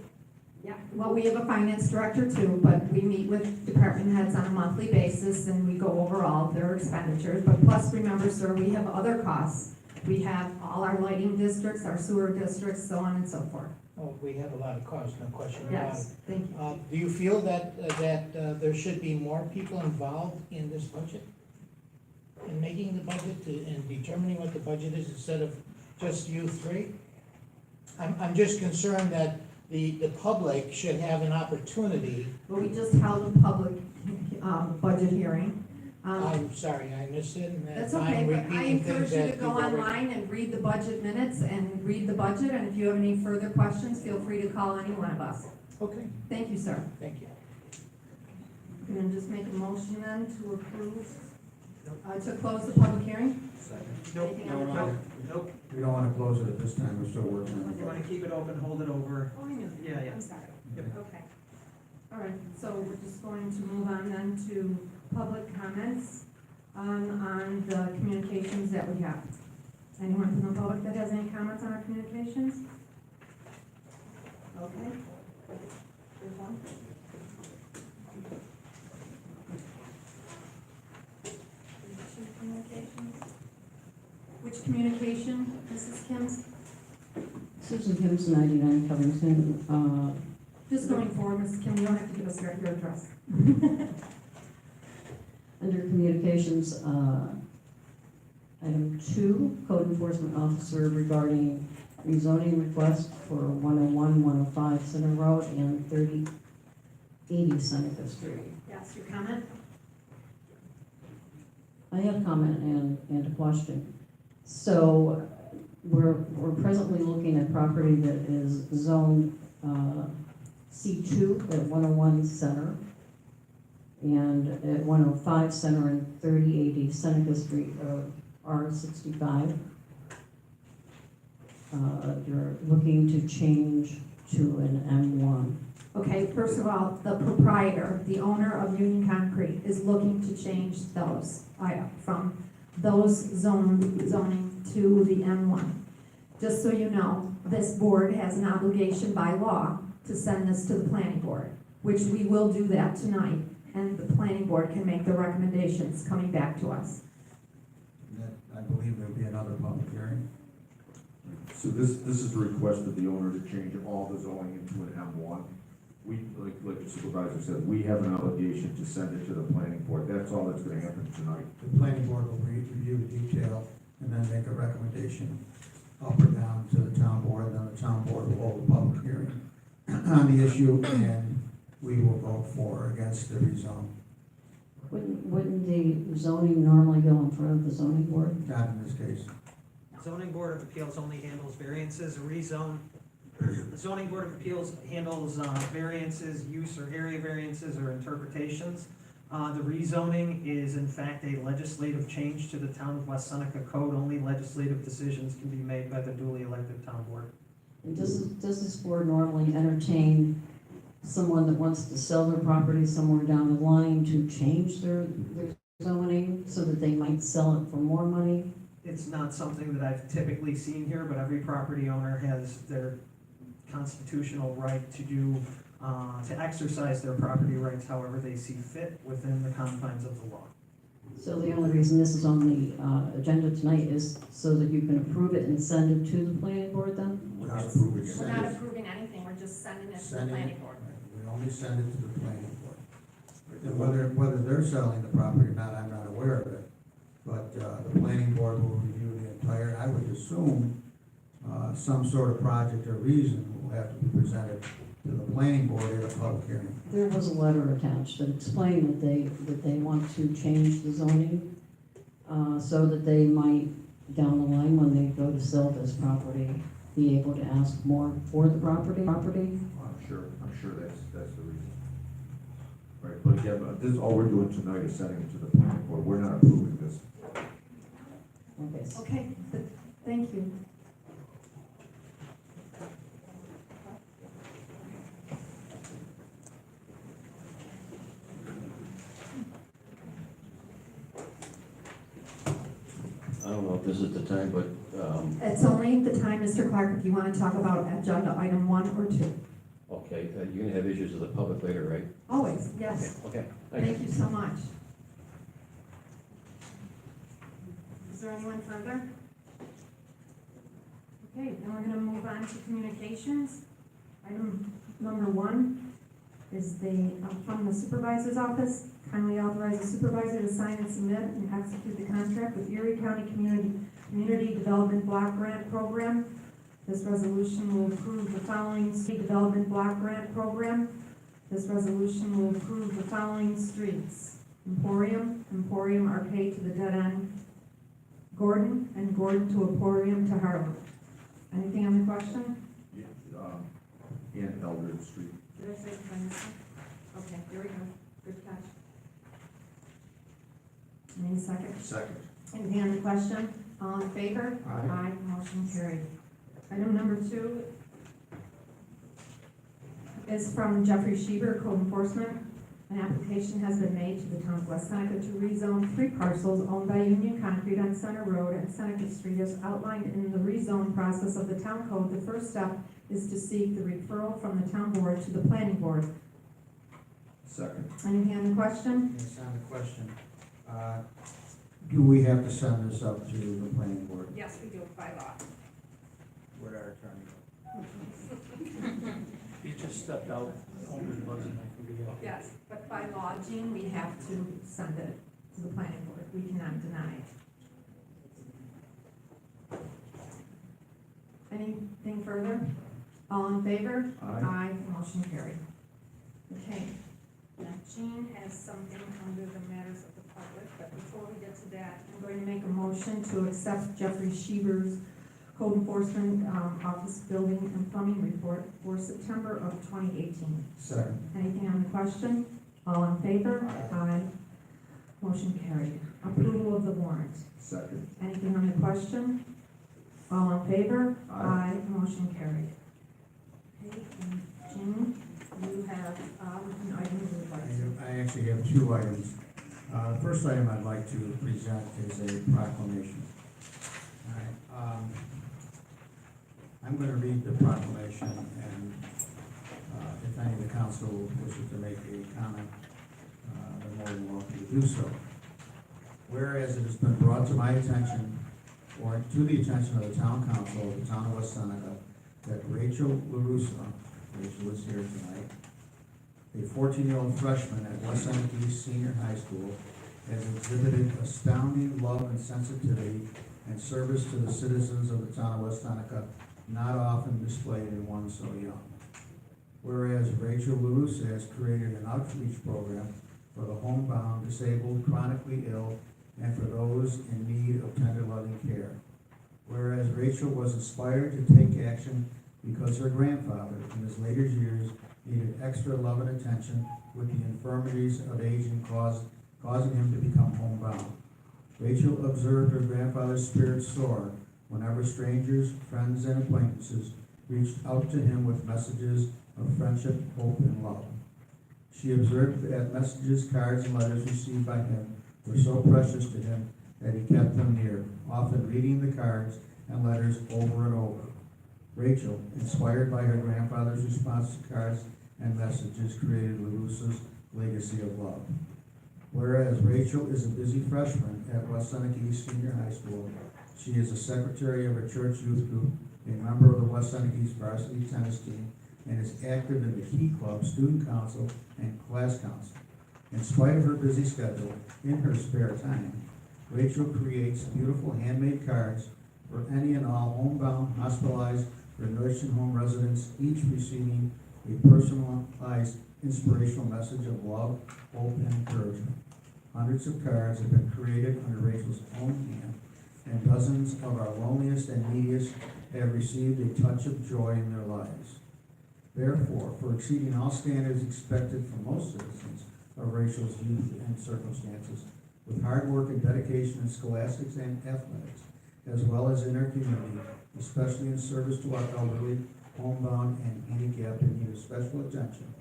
Yeah, well, we have a finance director too, but we meet with department heads on a monthly basis and we go over all of their expenditures. But plus, remember, sir, we have other costs. We have all our lighting districts, our sewer districts, so on and so forth. Oh, we have a lot of costs, no question about it. Yes, thank you. Do you feel that there should be more people involved in this budget? In making the budget and determining what the budget is instead of just you three? I'm just concerned that the public should have an opportunity. But we just held a public, budget hearing. I'm sorry, I missed it, and That's I'm okay, but I repeating things encourage you that to you've go already. online and read the budget minutes and read the budget, and if you have any further questions, feel free to call any one of us. Okay, Thank you, sir. thank you. And then just make a motion then to approve, to close the public hearing? Nope, Anything no, on the no, phone? nope. We don't wanna close it at this time, we're still working on it. You wanna keep it open, hold it over. Oh, I know. Yeah, yeah. I'm sorry. Yep. Okay. All right, so we're just going to move on then to public comments on the communications that we have. Anyone from the public that has any comments on our communications? Okay. There's one. Communications? Which communication, Mrs. Kim's? Susan Kim's 99 Covington. Just going forward, Mrs. Kim, you don't have to give us your address. Under communications, item 2, code enforcement officer regarding rezoning request for 101, 105 Center Road and 3080 Seneca Street. Yes, your comment? I have a comment and a question. So we're presently looking at property that is zoned C2 at 101 Center and at 105 Center and 3080 Seneca Street, R65. You're looking to change to an M1. Okay, first of all, the proprietor, the owner of Union Concrete is looking to change those, from those zoning to the M1. Just so you know, this board has an obligation by law to send this to the planning board, which we will do that tonight, and the planning board can make the recommendations coming back to us. I believe there'll be another public hearing. So this is a request of the owner to change all the zoning into an M1. We, like the supervisor said, we have an obligation to send it to the planning board. That's all that's gonna happen tonight. The planning board will review the detail and then make a recommendation up or down to the town board, and then the town board will hold a public hearing on the issue, and we will vote for or against the rezone. Wouldn't the zoning normally go in front of the zoning board? Not in this case. Zoning Board of Appeals only handles variances, rezone. The Zoning Board of Appeals handles variances, use or area variances or interpretations. The rezoning is in fact a legislative change to the Town of West Seneca Code. Only legislative decisions can be made by the duly elected town board. And does this board normally entertain someone that wants to sell their property somewhere down the line to change their zoning so that they might sell it for more money? It's not something that I've typically seen here, but every property owner has their constitutional right to do, to exercise their property rights however they see fit within the confines of the law. So the only reason this is on the agenda tonight is so that you can approve it and send it to the planning board then? We're not approving it. We're not approving anything, we're just sending it to the Sending- planning board. We only send it to the planning board. And whether they're selling the property or not, I'm not aware of it. But the planning board will review the entire, I would assume, some sort of project or reason will have to be presented to the planning board at a public hearing. There was a letter attached that explained that they want to change the zoning so that they might, down the line, when they go to sell this property, be able to ask more for the property. I'm sure that's the reason. Right, but again, this, all we're doing tonight is sending it to the planning board, we're not approving this. Okay, so Okay, thank you. I don't know if this is the time, but, It's only the time, Mr. Clark, if you want to talk about agenda item 1 or 2. okay, you're gonna have issues with the public later, right? Always, yes. Okay, Thank you so much. Is there anyone further? Okay, then we're gonna move on to communications. Item number 1 is from the supervisor's office. Kindly authorize the supervisor to sign and submit and execute the contract with Erie County Community Development Block Grant Program. This resolution will approve the following State Development Block Grant Program. This resolution will approve the following streets: Emporium Arcade to the dead end, Gordon, and Gordon to Emporium to Harlem. Anything on the question? And Eldred Street. Did I say it by mistake? Okay, there we go. Good catch. Any second? Second. Anything on the question? All in favor? Aye. Motion carried. Item number 2 is from Jeffrey Schieber, Code Enforcement. An application has been made to the town of West Seneca to rezone 3 parcels owned by Union Concrete on Center Road and Seneca Street as outlined in the rezone process of the town code. The first step is to seek the referral from the town board to the planning board. Second. Anything on the question? Yes, on the question. Do we have to send this up to the planning board? Yes, we do it by law. Where'd our attorney go? He just stepped out, only wasn't, I forget. Yes, but by law, Jean, we have to send it to the planning board. We cannot deny it. Anything further? All in favor? Aye. Motion carried. Okay. Now, Jean has something under the matters of the public, but before we get to that, I'm going to make a motion to accept Jeffrey Schieber's Code Enforcement Office Building and Plumbing Report for September of 2018. Second. Anything on the question? All in favor? Aye. Motion carried. Approval of the warrant. Second. Anything on the question? All in favor? Aye. Motion carried. Okay, and Jim, you have an item you would like to. I actually have 2 items. The first item I'd like to present is a proclamation. All right, I'm going to read the proclamation, and if any of the council wishes to make a comment, they're more than welcome to do so. Whereas it has been brought to my attention, or to the attention of the town council of the town of West Seneca, that Rachel LaRussa, Rachel is here tonight, a 14-year-old freshman at West Seneca East Senior High School, has exhibited astounding love and sensitivity and service to the citizens of the town of West Seneca, not often displayed in one so young. Whereas Rachel LaRussa has created an outreach program for the homebound, disabled, chronically ill, and for those in need of tender loving care. Whereas Rachel was inspired to take action because her grandfather, in his later years, needed extra love and attention with the infirmities of aging causing him to become homebound. Rachel observed her grandfather's spirit soar whenever strangers, friends, and acquaintances reached out to him with messages of friendship, hope, and love. She observed that messages, cards, and letters received by him were so precious to him that he kept them near, often reading the cards and letters over and over. Rachel, inspired by her grandfather's response to cards and messages, created LaRussa's legacy of love. Whereas Rachel is a busy freshman at West Seneca East Senior High School, she is a secretary of a church youth group, a member of the West Seneca East varsity tennis team, and is active in the Key Club, student council, and class council. In spite of her busy schedule, in her spare time, Rachel creates beautiful handmade cards for any and all homebound, hospitalized, or nursing home residents, each receiving a personalized, inspirational message of love, hope, and encouragement. Hundreds of cards have been created under Rachel's own hand, and dozens of our loneliest and neediest have received a touch of joy in their lives. Therefore, for exceeding all standards expected from most citizens, of Rachel's youth and circumstances. With hard work and dedication in scholastics and athletics, as well as in our community, especially in service to our elderly, homebound, and handicapped in need of special attention.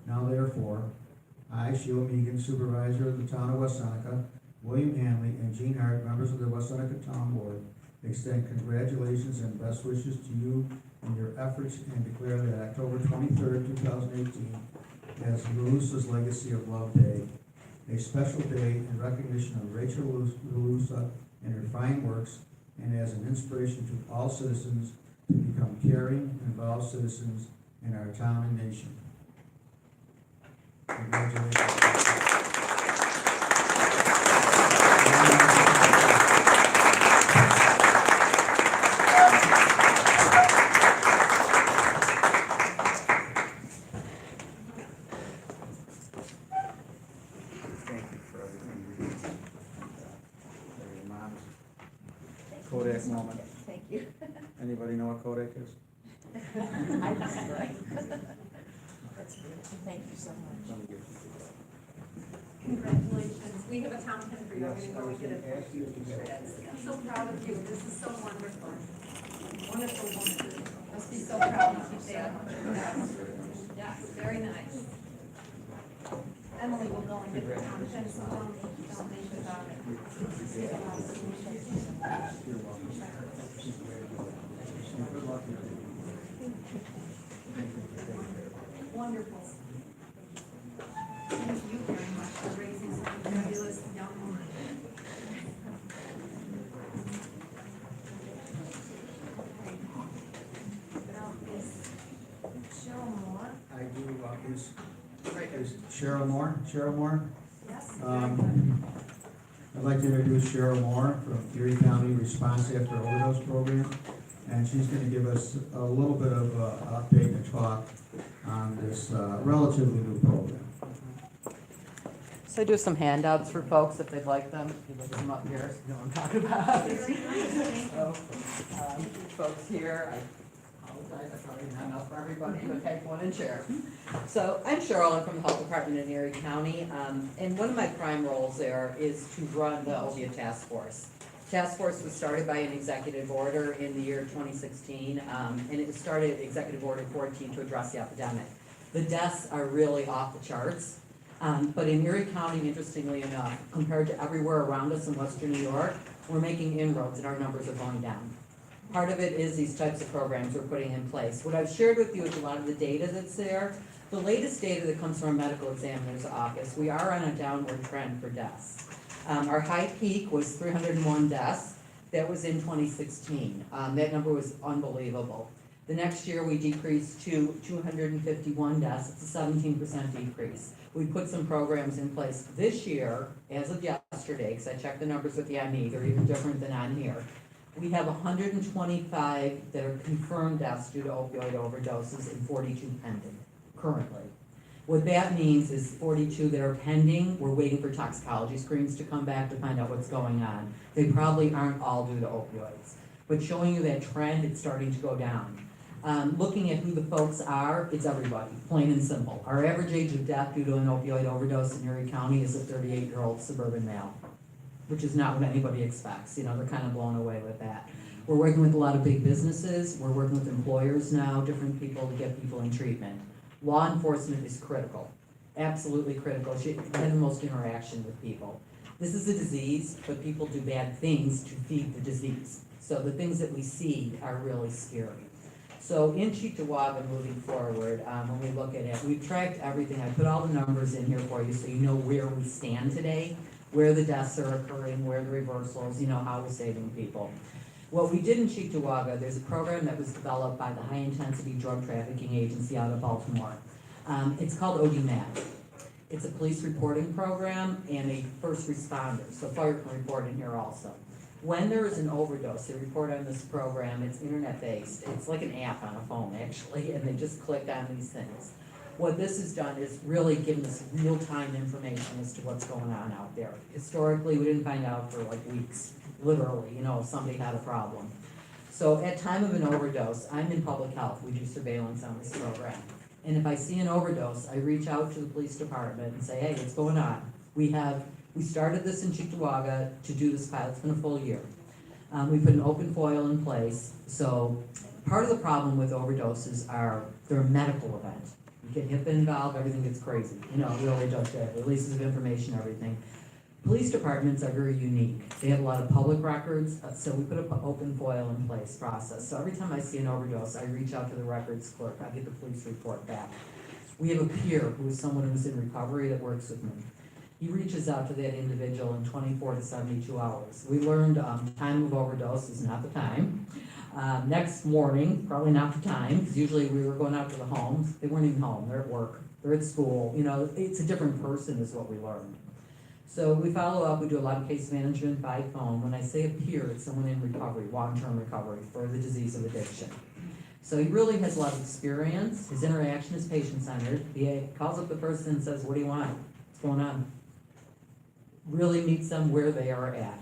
Now therefore, I, Sheila Megan, Supervisor of the Town of West Seneca, William Hanley, and Jean Hart, members of the West Seneca Town Board, extend congratulations and best wishes to you in your efforts and declare that October 23rd, 2018 as LaLusa's Legacy of Love Day, a special day in recognition of Rachel LaLusa and her fine works, and as an inspiration to all citizens to become caring, involved citizens in our town and nation. Congratulations. Thank you for everything you do. There your mom's Kodak moment. Thank you. Anybody know what Kodak is? That's beautiful. Thank you so much. Let me give you that. Congratulations. We have a town pin for you. I'm Yes, gonna go I was get it. gonna ask you if you got it. I'm so proud of you. This is so wonderful. Wonderful, wonderful. Must be so proud of you, Dad. Yes, very nice. Emily will go and get the town pin, so don't make about it. Wonderful. Thank you very much for raising such a fabulous young woman. Now, is Cheryl Moore? I do, is Cheryl Moore? Cheryl Moore? Yes. I'd like to introduce Cheryl Moore from Erie County Response After Overdose Program, and she's going to give us a little bit of update and talk on this relatively new program. So I do some handouts for folks if they'd like them. You look them up here, so you know what I'm talking about. So, folks here, I apologize, I probably not enough for everybody, but take one and share. So I'm Cheryl, I'm from the Health Department in Erie County, and one of my prime roles there is to run the opiate task force. Task force was started by an executive order in the year 2016, and it was started Executive Order 14 to address the epidemic. The deaths are really off the charts. But in Erie County, interestingly enough, compared to everywhere around us in western New York, we're making inroads and our numbers are going down. Part of it is these types of programs we're putting in place. What I've shared with you is a lot of the data that's there. The latest data that comes from our medical examiner's office, we are on a downward trend for deaths. Our high peak was 301 deaths. That was in 2016. That number was unbelievable. The next year, we decreased to 251 deaths. It's a 17% decrease. We put some programs in place this year, as of yesterday, because I checked the numbers with the ME, they're even different than on here. We have 125 that are confirmed deaths due to opioid overdoses and 42 pending, currently. What that means is 42 that are pending, we're waiting for toxicology screens to come back to find out what's going on. They probably aren't all due to opioids. But showing you that trend, it's starting to go down. Looking at who the folks are, it's everybody, plain and simple. Our average age of death due to an opioid overdose in Erie County is a 38-year-old suburban male, which is not what anybody expects. You know, they're kind of blown away with that. We're working with a lot of big businesses. We're working with employers now, different people to get people in treatment. Law enforcement is critical, absolutely critical. She has the most interaction with people. This is a disease, but people do bad things to feed the disease. So the things that we see are really scary. So in Cheektowaga moving forward, when we look at it, we've tracked everything. I put all the numbers in here for you so you know where we stand today, where the deaths are occurring, where the reversals, you know, how we're saving people. What we did in Cheektowaga, there's a program that was developed by the High Intensity Drug Trafficking Agency out of Baltimore. It's called ODMAP. It's a police reporting program and a first responder, so fire can report in here also. When there is an overdose, they report on this program. It's internet-based. It's like an app on a phone, actually, and they just click on these things. What this has done is really given us real-time information as to what's going on out there. Historically, we didn't find out for like weeks, literally, you know, if somebody had a problem. So at time of an overdose, I'm in public health. We do surveillance on this program. And if I see an overdose, I reach out to the police department and say, hey, what's going on? We started this in Cheektowaga to do this pilot, it's been a full year. We put an open foil in place, so part of the problem with overdoses are, they're a medical event. You get HIPAA involved, everything gets crazy, you know, we always do that, releases of information, everything. Police departments are very unique. They have a lot of public records, so we put an open foil in place process. So every time I see an overdose, I reach out to the records clerk, I get the police report back. We have a peer who is someone who's in recovery that works with me. He reaches out to that individual in 24 to 72 hours. We learned time of overdose is not the time. Next morning, probably not the time, because usually we were going out to the homes. They weren't even home, they're at work, they're at school. You know, it's a different person is what we learned. So we follow up, we do a lot of case management by phone. When I say a peer, it's someone in recovery, long-term recovery for the disease of addiction. So he really has a lot of experience. His interaction is patient-centered. He calls up the person and says, what do you want? What's going on? Really meets them where they are at.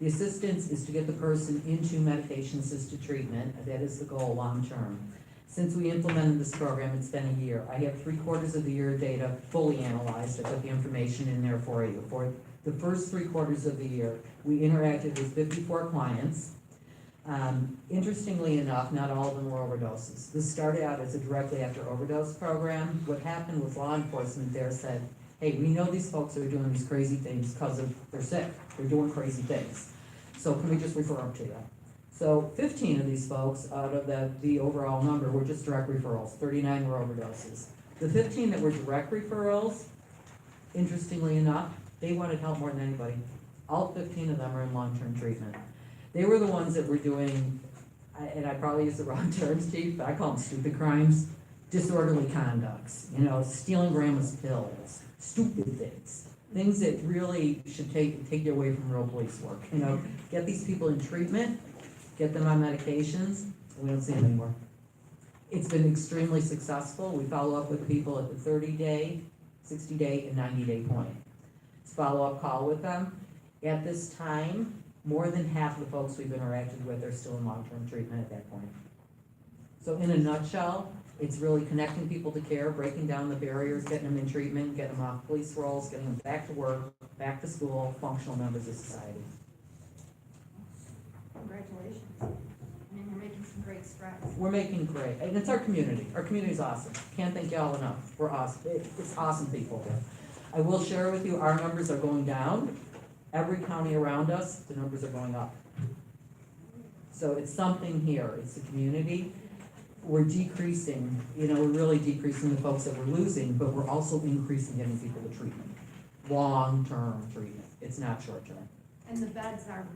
The assistance is to get the person into medication-assisted treatment. That is the goal long-term. Since we implemented this program, it's been a year. I have 3/4 of the year data fully analyzed. I put the information in there for you. For the first 3/4 of the year, we interacted with 54 clients. Interestingly enough, not all of them were overdoses. This started out as a directly after overdose program. What happened was law enforcement there said, hey, we know these folks are doing these crazy things because they're sick. They're doing crazy things. So can we just refer them to you? So 15 of these folks out of the overall number were just direct referrals. 39 were overdoses. The 15 that were direct referrals, interestingly enough, they wanted help more than anybody. All 15 of them are in long-term treatment. They were the ones that were doing, and I probably use the wrong terms, Chief, but I call them stupid crimes, disorderly conducts, you know, stealing grandma's pills, stupid things that really should take you away from real police work. You know, get these people in treatment, get them on medications, and we don't see them anymore. It's been extremely successful. We follow up with people at the 30-day, 60-day, and 90-day point. It's a follow-up call with them. At this time, more than half of the folks we've interacted with are still in long-term treatment at that point. So in a nutshell, it's really connecting people to care, breaking down the barriers, getting them in treatment, getting them off police rolls, getting them back to work, back to school, functional members of society. Congratulations. I mean, you're making some great strides. We're making great, and it's our community. Our community's awesome. Can't thank y'all enough. We're awesome. It's awesome people here. I will share with you, our numbers are going down. Every county around us, the numbers are going up. So it's something here. It's the community. We're decreasing, you know, we're really decreasing the folks that we're losing, but we're also increasing getting people to treatment. Long-term treatment. It's not short-term. And the beds are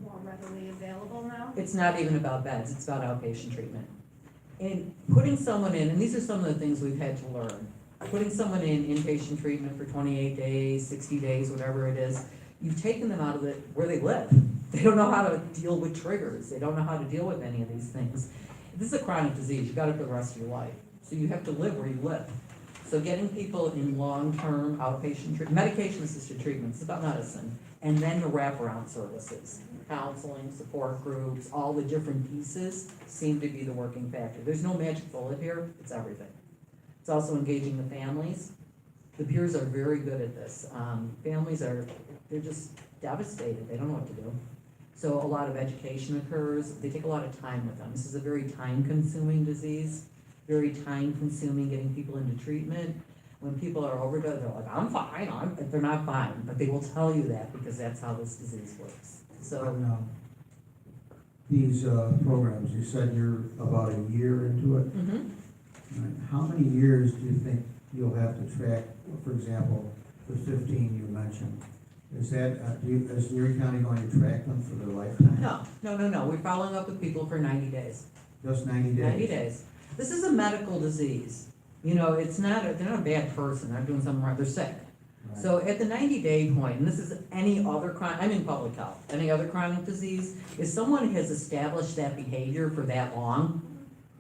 more readily available now? It's not even about beds, it's about outpatient treatment. And putting someone in, and these are some of the things we've had to learn, putting someone in inpatient treatment for 28 days, 60 days, whatever it is, you've taken them out of where they live. They don't know how to deal with triggers. They don't know how to deal with any of these things. This is a chronic disease. You got it for the rest of your life. So you have to live where you live. So getting people in long-term outpatient treatment, medication-assisted treatment, it's about medicine, and then the wraparound services, counseling, support groups, all the different pieces seem to be the working factor. There's no magic bullet here. It's everything. It's also engaging the families. The peers are very good at this. Families they're just devastated. They don't know what to do. So a lot of education occurs. They take a lot of time with them. This is a very time-consuming disease, very time-consuming getting people into treatment. When people are overdosed, they're like, I'm fine. They're not fine, but they will tell you that because that's how this disease works. So these programs, you said you're about a year into it. Mm-hmm. Right. How many years do you think you'll have to track, for example, the 15 you mentioned? Is that, is Erie County going to track them for their lifetime? No. We're following up with people for 90 days. Just 90 days? 90 days. This is a medical disease. You know, they're not a bad person. They're doing something wrong. They're sick. Right. So at the 90-day point, and this is any other chronic, I'm in public health, any other chronic disease, if someone has established that behavior for that long,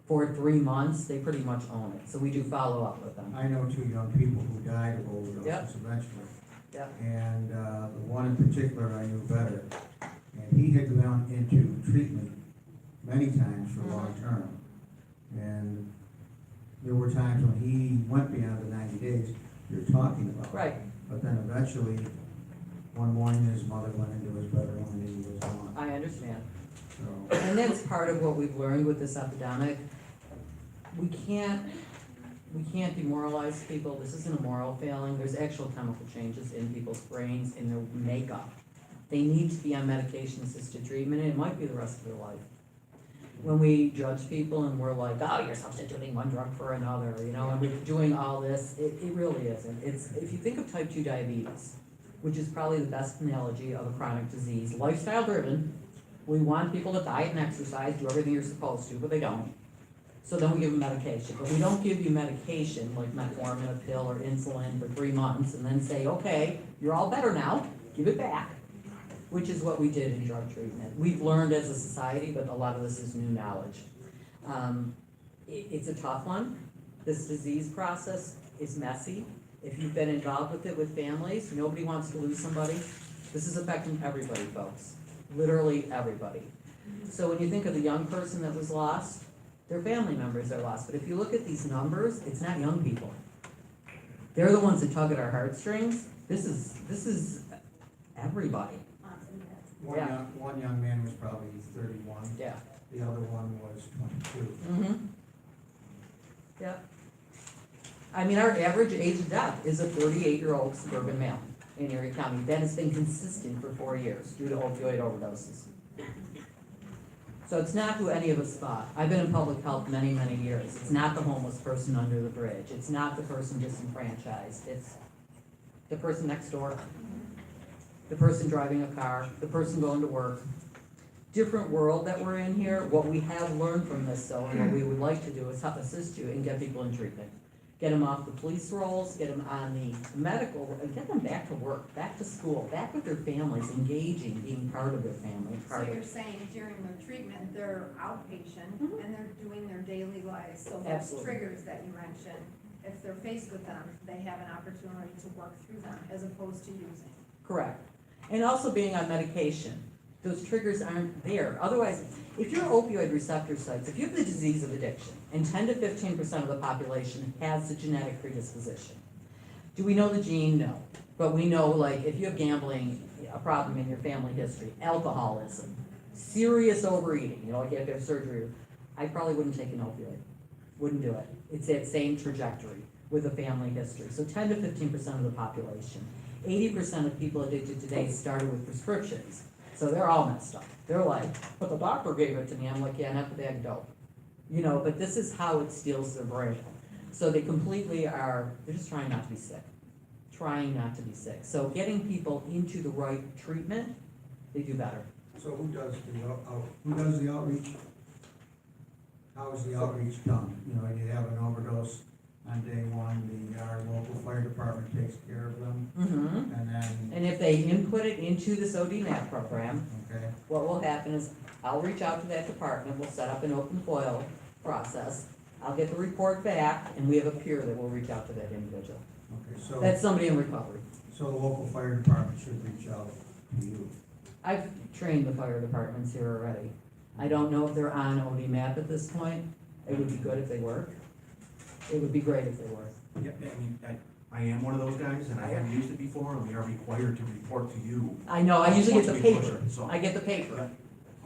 for 3 months, they pretty much own it. So we do follow up with them. I know 2 young people who died of overdoses eventually. Yep. And the one in particular I knew better. And he had gone into treatment many times for long term. And there were times when he went beyond the 90 days you're talking about. Right. But then eventually, one morning his mother went into his bedroom and he was gone. I understand. So, And that's part of what we've learned with this epidemic. We can't demoralize people. This isn't a moral failing. There's actual chemical changes in people's brains, in their makeup. They need to be on medication-assisted treatment, and it might be the rest of their life. When we judge people and we're like, oh, you're substituting one drug for another, you know, and we're doing all this, it really isn't. It's, if you think of type 2 diabetes, which is probably the best analogy of a chronic disease, lifestyle-driven. We want people to diet and exercise, do everything you're supposed to, but they don't. So then we give them medication, but we don't give you medication like metformin, a pill, or insulin for 3 months, and then say, okay, you're all better now, give it back, which is what we did in drug treatment. We've learned as a society, but a lot of this is new knowledge. It's a tough one. This disease process is messy. If you've been involved with it with families, nobody wants to lose somebody. This is affecting everybody, folks, literally everybody. So when you think of the young person that was lost, their family members are lost. But if you look at these numbers, it's not young people. They're the ones that tug at our heartstrings. This is everybody. one young man was probably 31. Yeah. The other one was 22. Mm-hmm. Yep. I mean, our average age of death is a 38-year-old suburban male in Erie County. That has been consistent for 4 years due to opioid overdoses. So it's not who any of us thought. I've been in public health many, many years. It's not the homeless person under the bridge. It's not the person disenfranchised. It's the person next door, the person driving a car, the person going to work. Different world that we're in here. What we have learned from this, though, and what we would like to do is help assist you and get people in treatment. Get them off the police rolls, get them on the medical, and get them back to work, back to school, back with their families, engaging, being part of their family. So you're saying during the treatment, they're outpatient and they're doing their daily lives, so those Absolutely. triggers that you mentioned, if they're faced with them, they have an opportunity to work through them as opposed to using. Correct. And also being on medication. Those triggers aren't there. Otherwise, if your opioid receptor sites, if you have the disease of addiction, and 10 to 15% of the population has the genetic predisposition, do we know the gene? No. But we know, like, if you have gambling, a problem in your family history, alcoholism, serious overeating, you know, like you have to have surgery, I probably wouldn't take an opioid. Wouldn't do it. It's that same trajectory with a family history. So 10 to 15% of the population. 80% of people addicted today started with prescriptions. So they're all messed up. They're like, but the doctor gave it to me. I'm like, yeah, not the bag of dope. You know, but this is how it steals their brain. So they completely are, they're just trying not to be sick. Trying not to be sick. So getting people into the right treatment, they do better. So who does the outreach? How is the outreach done? You know, you have an overdose on day one, our local fire department takes care of them, Mm-hmm. and then, And if they input it into this ODNAP program, okay, what will happen is I'll reach out to that department, we'll set up an open FOIL process. I'll get the report back, and we have a peer that will reach out to that individual. okay, so. That's somebody in recovery. So the local fire department should reach out to you. I've trained the fire departments here already. I don't know if they're on ODMAP at this point. It would be good if they were. It would be great if they were. Yeah, I mean, I am one of those guys, and I have used it before, and we are required to report to you. I know, I usually get the Once we push paper. it, so- I get the paper.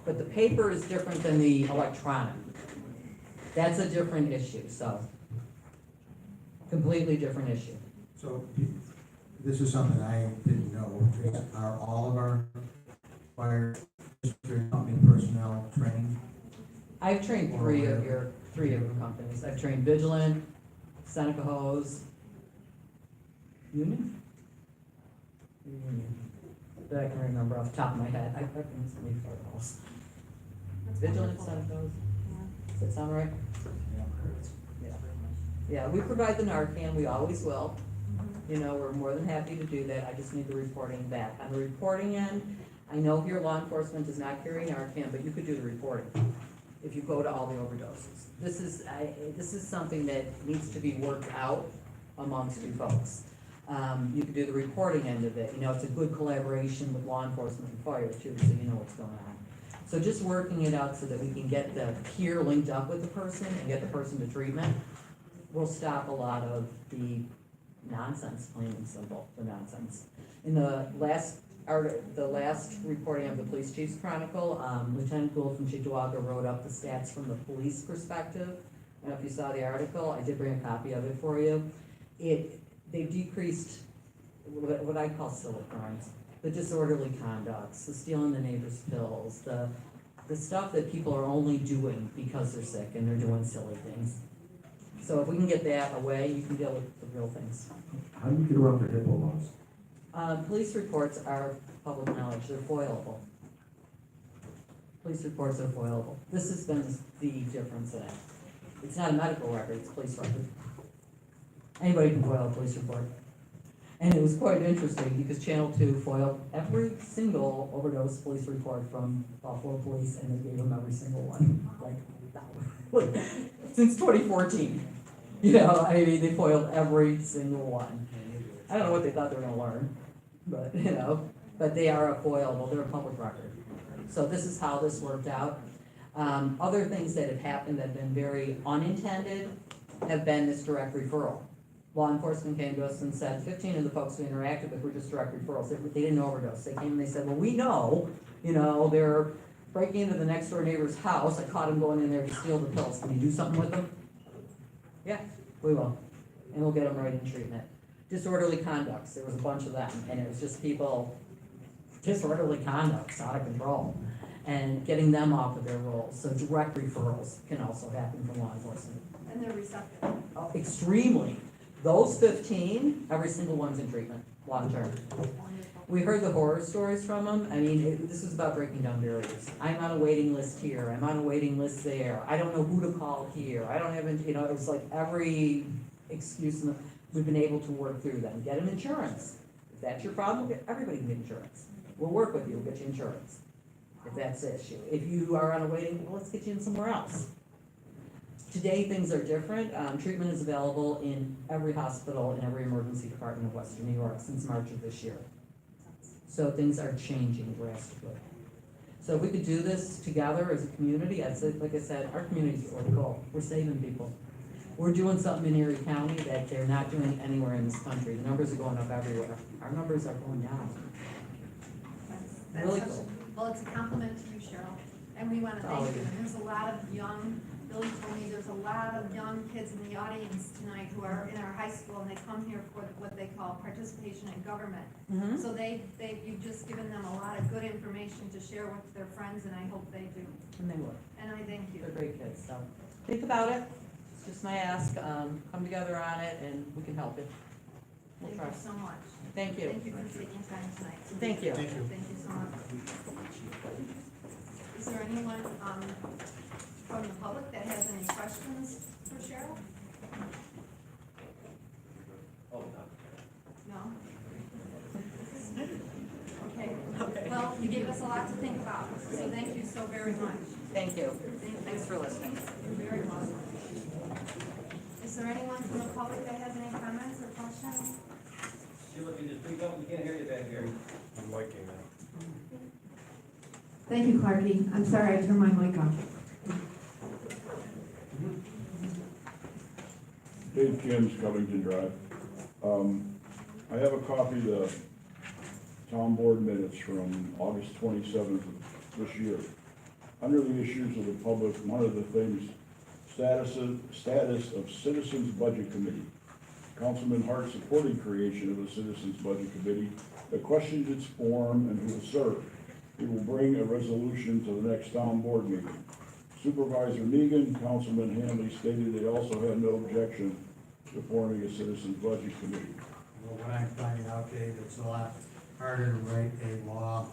But the paper is different than the electronic. That's a different issue, so. Completely different issue. So, this is something I didn't know, are all of our fire district company personnel trained? I've trained three of your companies. I've trained Vigilant, Seneca Hose, Union? Union. That I can remember off the top of my head. I've been with fire hose. Vigilant, Seneca Hose. Does that sound right? Yeah. Yeah, we provide the Narcan, we always will. You know, we're more than happy to do that. I just need the reporting back. On the reporting end, I know here law enforcement does not carry Narcan, but you could do the reporting if you go to all the overdoses. This is something that needs to be worked out amongst you folks. You could do the reporting end of it. You know, it's a good collaboration with law enforcement and fire too, so you know what's going on. So just working it out so that we can get the peer linked up with the person and get the person to treatment will stop a lot of the nonsense, plain and simple, the nonsense. In the last reporting of the Police Chief's Chronicle, Lieutenant Gould from Cheektowaga wrote up the stats from the police perspective. I don't know if you saw the article, I did bring a copy of it for you. They've decreased what I call silly crimes, the disorderly conducts, the stealing the neighbor's pills, the stuff that people are only doing because they're sick and they're doing silly things. So if we can get that away, you can deal with the real things. How do you get around the HIPAA laws? Police reports are public knowledge, they're foilable. Police reports are foilable. This has been the difference in it. It's not a medical record, it's a police record. Anybody can foil a police report. And it was quite interesting because Channel 2 foiled every single overdose police report from Buffalo Police and they gave them every single one. Like, since 2014. You know, I mean, they foiled every single one. I don't know what they thought they were gonna learn, but, you know, but they are a foilable, they're a public record. So this is how this worked out. Other things that have happened that have been very unintended have been this direct referral. Law enforcement came to us and said, 15 of the folks we interacted with were just direct referrals. They didn't overdose. They came and they said, well, we know, you know, they're breaking into the next door neighbor's house. I caught them going in there to steal the pills. Can you do something with them? Yeah, we will. And we'll get them right in treatment. Disorderly conducts, there was a bunch of them. And it was just people, disorderly conducts out of control. And getting them off of their roles. So direct referrals can also happen from law enforcement. And they're receptive. Oh, extremely. Those 15, every single one's in treatment, long term. We heard the horror stories from them. I mean, this was about breaking down barriers. I'm on a waiting list here, I'm on a waiting list there, I don't know who to call here, I don't have, you know, it was like every excuse, we've been able to work through them. Get them insurance. If that's your problem, everybody can get insurance. We'll work with you, we'll get you insurance, if that's the issue. If you are on a waiting, well, let's get you in somewhere else. Today, things are different. Treatment is available in every hospital and every emergency department of Western New York since March of this year. So things are changing drastically. So if we could do this together as a community, I'd say, like I said, our community's really cool. We're saving people. We're doing something in Erie County that they're not doing anywhere in this country. The numbers are going up everywhere. Our numbers are going down. That's Really such- cool. Well, it's a compliment to you, Cheryl, and we want to Oh, thank you. yeah. And there's a lot of young, Billy told me there's a lot of young kids in the audience tonight who are in our high school, and they come here for what they call participation in government. Mhm. So you've just given them a lot of good information to share with their friends, and I hope they do. And they will. And I thank you. They're great kids, so think about it. It's just my ask. Come together on it and we can help you. We'll Thank try. you so much. Thank you. Thank you for taking time tonight. Thank you. Thank you so much. Is there anyone, from the public that has any questions for Cheryl? No? Okay. Well, you gave us a lot to think about, so thank you so very much. Thank you. Thanks for listening. You're very welcome. Is there anyone from the public that has any comments or questions? Sheila, can you speak up? We can't hear you back here. I'm liking that. Thank you, Clarky. I'm sorry, I turned my mic off. Dave Kim's, Covington Drive. I have a copy of the town board minutes from August 27th of this year. Under the issues of the public, one of the things, status of Citizens Budget Committee. Councilman Hart supported creation of a Citizens Budget Committee that questions its form and who will serve. He will bring a resolution to the next town board meeting. Supervisor Megan, Councilman Hanley stated they also had no objection to forming a Citizens Budget Committee. Well, what I'm finding out, Dave, it's a lot harder to write a law,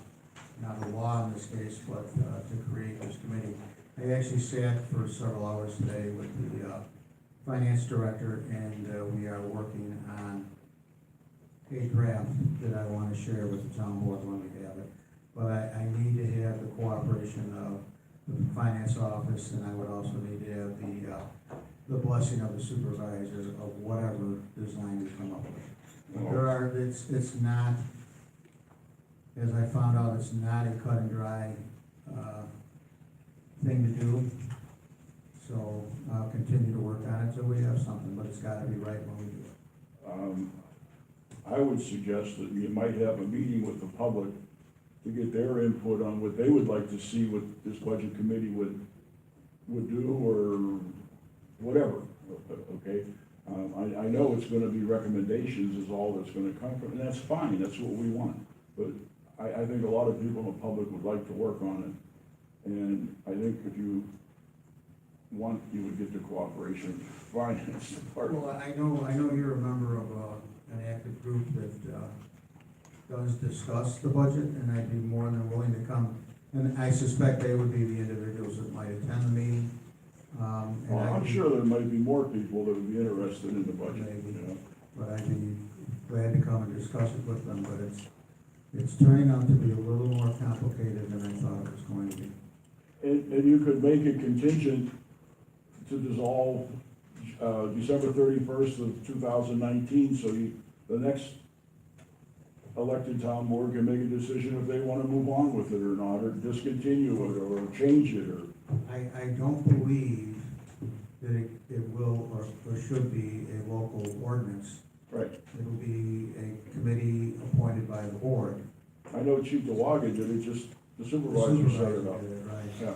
not a law in this case, but to create this committee. I actually sat for several hours today with the finance director, and we are working on a draft that I want to share with the town board when we have it. But I need to have the cooperation of the finance office, and I would also need to have the blessing of the supervisors of whatever design we come up with. There are, it's not, as I found out, it's not a cut and dry thing to do. So I'll continue to work on it till we have something, but it's gotta be right when we do it. I would suggest that you might have a meeting with the public to get their input on what they would like to see what this budget committee would do, or whatever, okay? I know it's gonna be recommendations is all that's gonna come from, and that's fine, that's what we want. But I think a lot of people in the public would like to work on it, and I think if you want, you would get the cooperation of the finance department. Well, I know you're a member of, an active group that, does discuss the budget, and I'd be more than willing to come. And I suspect they would be the individuals that might attend the meeting. And Well, I'm I'd sure there might be more people that would be interested in the budget, Maybe. you know? But I'd be glad to come and discuss it with them, but it's turning out to be a little more complicated than I thought it was going to be. And you could make it contingent to dissolve, December 31st of 2019, so the next elected town board can make a decision if they wanna move on with it or not, or discontinue it, or change it, or. I don't believe that it will or should be a local ordinance. Right. It'll be a committee appointed by the board. I know Chief DeWaga did it, just the supervisor set it up. did it, right. Yeah,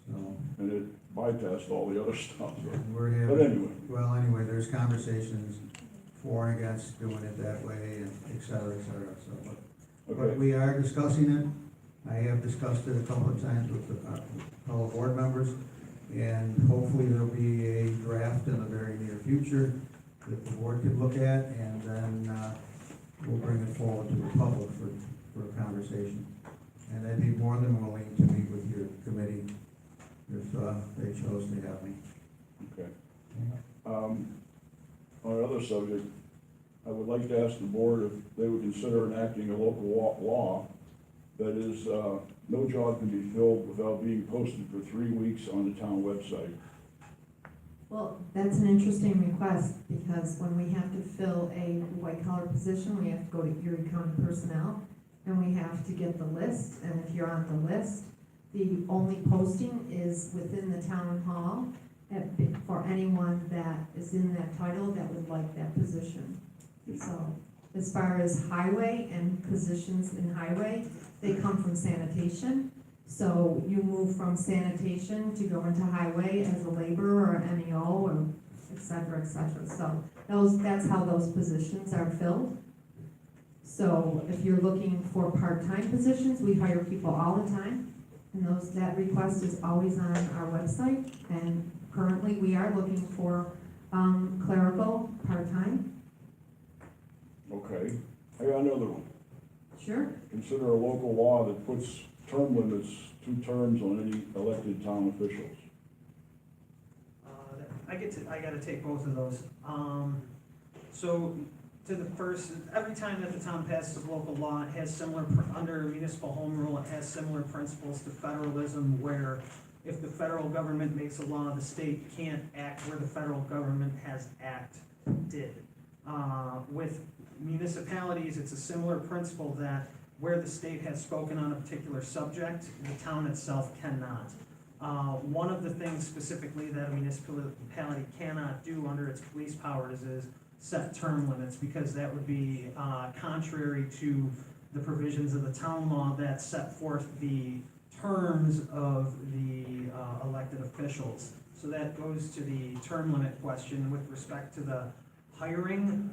So, and it bypassed all the other stuff, so. and we're But having, anyway, well, anyway, there's conversations for and against doing it that way, and et cetera, so. But okay, we are discussing it. I have discussed it a couple of times with the fellow board members, and hopefully there'll be a draft in the very near future that the board could look at, and then, we'll bring it forward to the public for a conversation. And I'd be more than willing to meet with your committee if, they chose to have me. okay. On another subject, I would like to ask the board if they would consider enacting a local law that is, no job can be filled without being posted for 3 weeks on the town website. Well, that's an interesting request, because when we have to fill a white-collar position, we have to go to Erie County Personnel, and we have to get the list, and if you're on the list, the only posting is within the town hall for anyone that is in that title that would like that position. So, as far as highway and positions in highway, they come from sanitation. So you move from sanitation to go into highway as a laborer or an MEO or et cetera, et cetera. So that's how those positions are filled. So if you're looking for part-time positions, we hire people all the time. And that request is always on our website. And currently, we are looking for clerical, part-time. Okay, I got another one. Sure. Consider a local law that puts term limits, 2 terms on any elected town officials. I gotta take both of those. So, to the first, every time that the town passes a local law, it has similar, under municipal home rule, it has similar principles to federalism, where if the federal government makes a law, the state can't act where the federal government has acted. With municipalities, it's a similar principle that where the state has spoken on a particular subject, the town itself cannot. One of the things specifically that a municipality cannot do under its police powers is set term limits, because that would be contrary to the provisions of the town law that set forth the terms of the elected officials. So that goes to the term limit question. With respect to the hiring,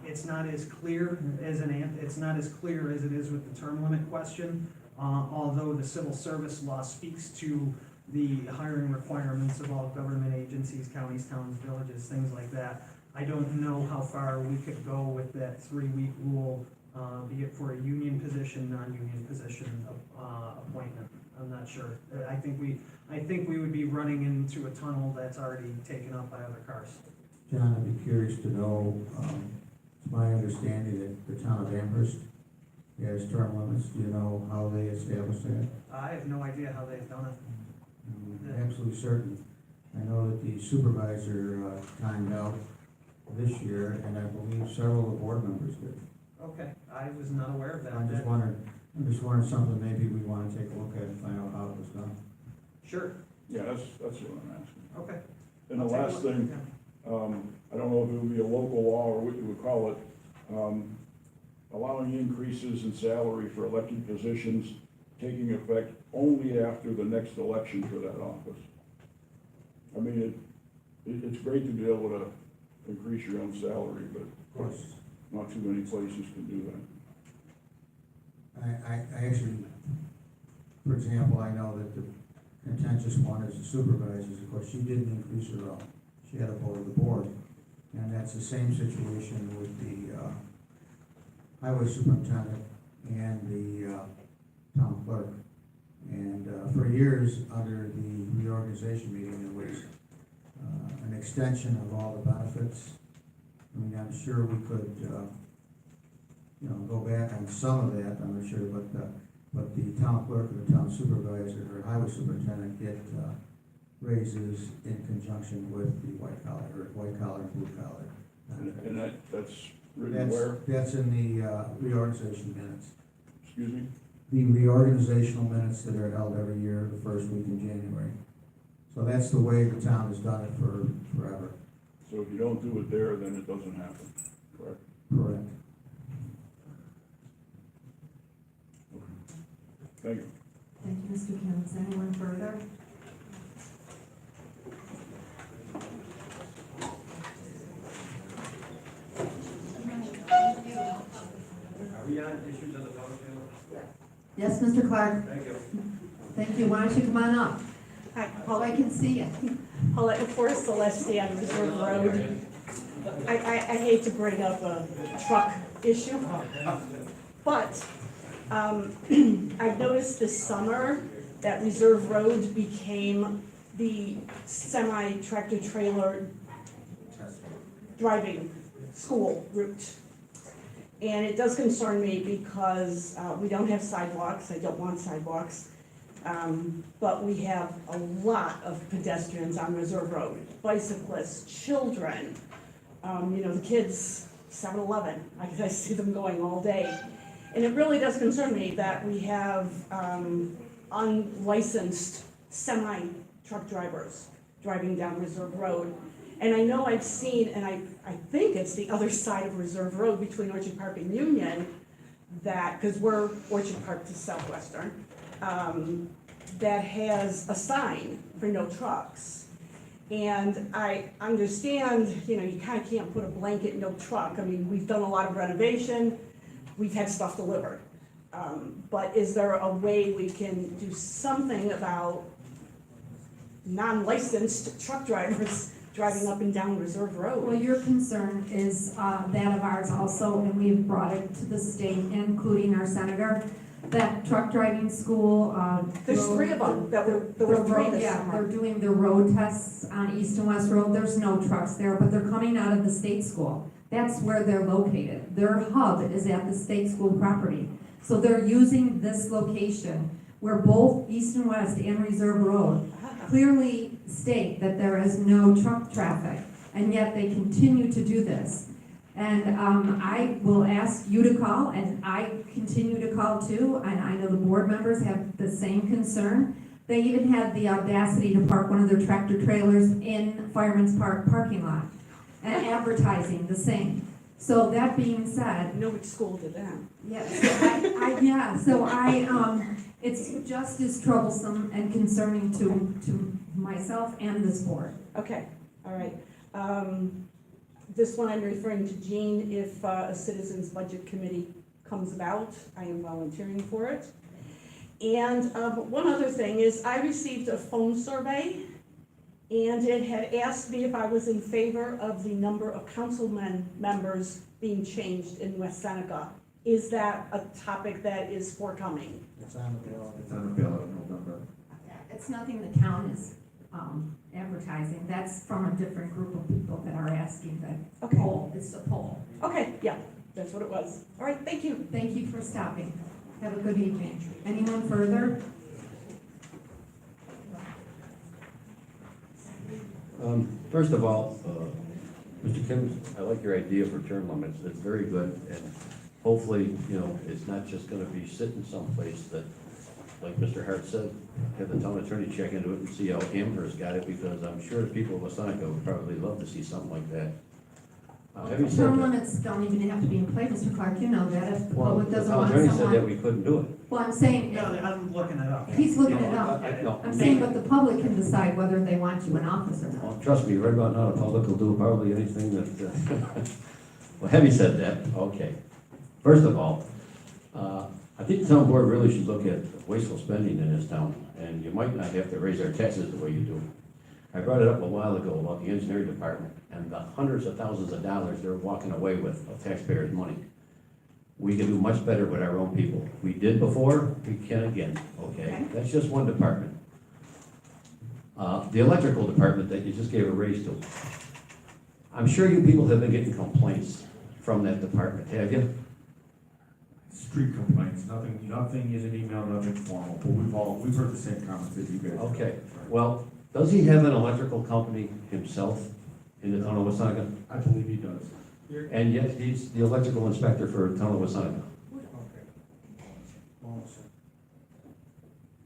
it's not as clear as it's not as clear as it is with the term limit question, although the civil service law speaks to the hiring requirements of all government agencies, counties, towns, villages, things like that. I don't know how far we could go with that 3-week rule, be it for a union position, non-union position appointment. I'm not sure. I think we would be running into a tunnel that's already taken up by other cars. John, I'd be curious to know, it's my understanding that the town of Amherst has term limits. Do you know how they establish that? I have no idea how they've done it. I'm absolutely certain. I know that the supervisor timed out this year, and I believe several of the board members did. Okay, I was not aware of that. I'm just wondering something maybe we want to take a look at and find out how it was done. Sure. Yeah, that's what I'm asking. Okay. And the last thing, I don't know if it would be a local law or what you would call it, allowing increases in salary for elected positions taking effect only after the next election for that office. I mean, it's great to be able to increase your own salary, but Of course. not too many places can do that. I actually, for example, I know that the contentious one is the supervisors. Of course, she didn't increase her own. She had a vote of the board. And that's the same situation with the highway superintendent and the town clerk. And for years, under the reorganization meeting, there was an extension of all the benefits. I mean, I'm sure we could, go back on some of that, I'm not sure, but the town clerk or the town supervisor or highway superintendent get raises in conjunction with the white collar and blue collar. And that's written where? That's in the reorganization minutes. Excuse me? The reorganizational minutes that are held every year, the first week in January. So that's the way the town has done it for forever. So if you don't do it there, then it doesn't happen, correct? Correct. Thank you. Thank you, Mr. Kemmons. Anyone further? Are we on issues of the public hearing? Yes, Mr. Clark? Thank you. Thank you. Why don't you come on up? Hi, So I can see you. Paulette Forrest Celeste on Reserve Road. I hate to bring up a truck issue, but I've noticed this summer that Reserve Road became the semi-tractor trailer driving school route. And it does concern me because we don't have sidewalks, I don't want sidewalks. But we have a lot of pedestrians on Reserve Road, bicyclists, children, the kids, 7-Eleven, I see them going all day. And it really does concern me that we have unlicensed semi-truck drivers driving down Reserve Road. And I know I've seen, and I think it's the other side of Reserve Road between Orchard Park and Union, that, because we're Orchard Park to Southwestern, that has a sign for no trucks. And I understand, you kind of can't put a blanket no truck. I mean, we've done a lot of renovation, we've had stuff delivered. But is there a way we can do something about non-licensed truck drivers driving up and down Reserve Road? Well, your concern is that of ours also, and we've brought it to the state, including our senator, that truck driving school. There's three of them, there were three this Yeah, summer. they're doing their road tests on East and West Road. There's no trucks there, but they're coming out of the state school. That's where they're located. Their hub is at the state school property. So they're using this location where both East and West and Reserve Road clearly state that there is no truck traffic, and yet they continue to do this. And I will ask you to call, and I continue to call too, and I know the board members have the same concern. They even had the audacity to park one of their tractor trailers in Fireman's Park parking lot, and advertising the same. So that being said. No, which school did that? Yes, it's just as troublesome and concerning to myself and this board. Okay, all right. This one I'm referring to Jean, if a citizens budget committee comes about, I am volunteering for it. And one other thing is I received a phone survey and it had asked me if I was in favor of the number of councilmen members being changed in West Seneca. Is that a topic that is forthcoming? It's on the ballot. It's on the ballot in November. It's nothing the town is advertising. That's from a different group of people that are asking that poll. It's a poll. Okay, yeah, that's what it was. All right, thank you. Thank you for stopping. Have a good evening. Anyone further? First of all, Mr. Kim, I like your idea for term limits. It's very good, and hopefully, it's not just gonna be sitting someplace that like Mr. Hart said, have the town attorney check into it and see how Amherst got it, because I'm sure the people of Waseneca would probably love to see something like that. Having said Term that, limits don't even have to be in play, Mr. Clark, you know that, if the well, public the doesn't town want attorney said that someone. we couldn't do it. Well, I'm saying, No, I'm looking it up. he's looking it up. No, I'm saying, but the public can decide whether they want you in office or not. well, trust me, right about now, the public will do probably anything that, well, having said that, okay. First of all, I think the town board really should look at wasteful spending in this town, and you might not have to raise our taxes the way you do. I brought it up a while ago about the engineering department and the hundreds of thousands of dollars they're walking away with of taxpayers' money. We can do much better with our own people. We did before, we can again, okay? That's just one department. The electrical department that you just gave a raise to. I'm sure you people have been getting complaints from that department, have you? Street complaints, nothing is an email, nothing formal, but we've heard the same comments that you guys. have. Okay, well, does he have an electrical company himself in the town of Waseneca? I believe he does. And yet he's the electrical inspector for the town of Waseneca.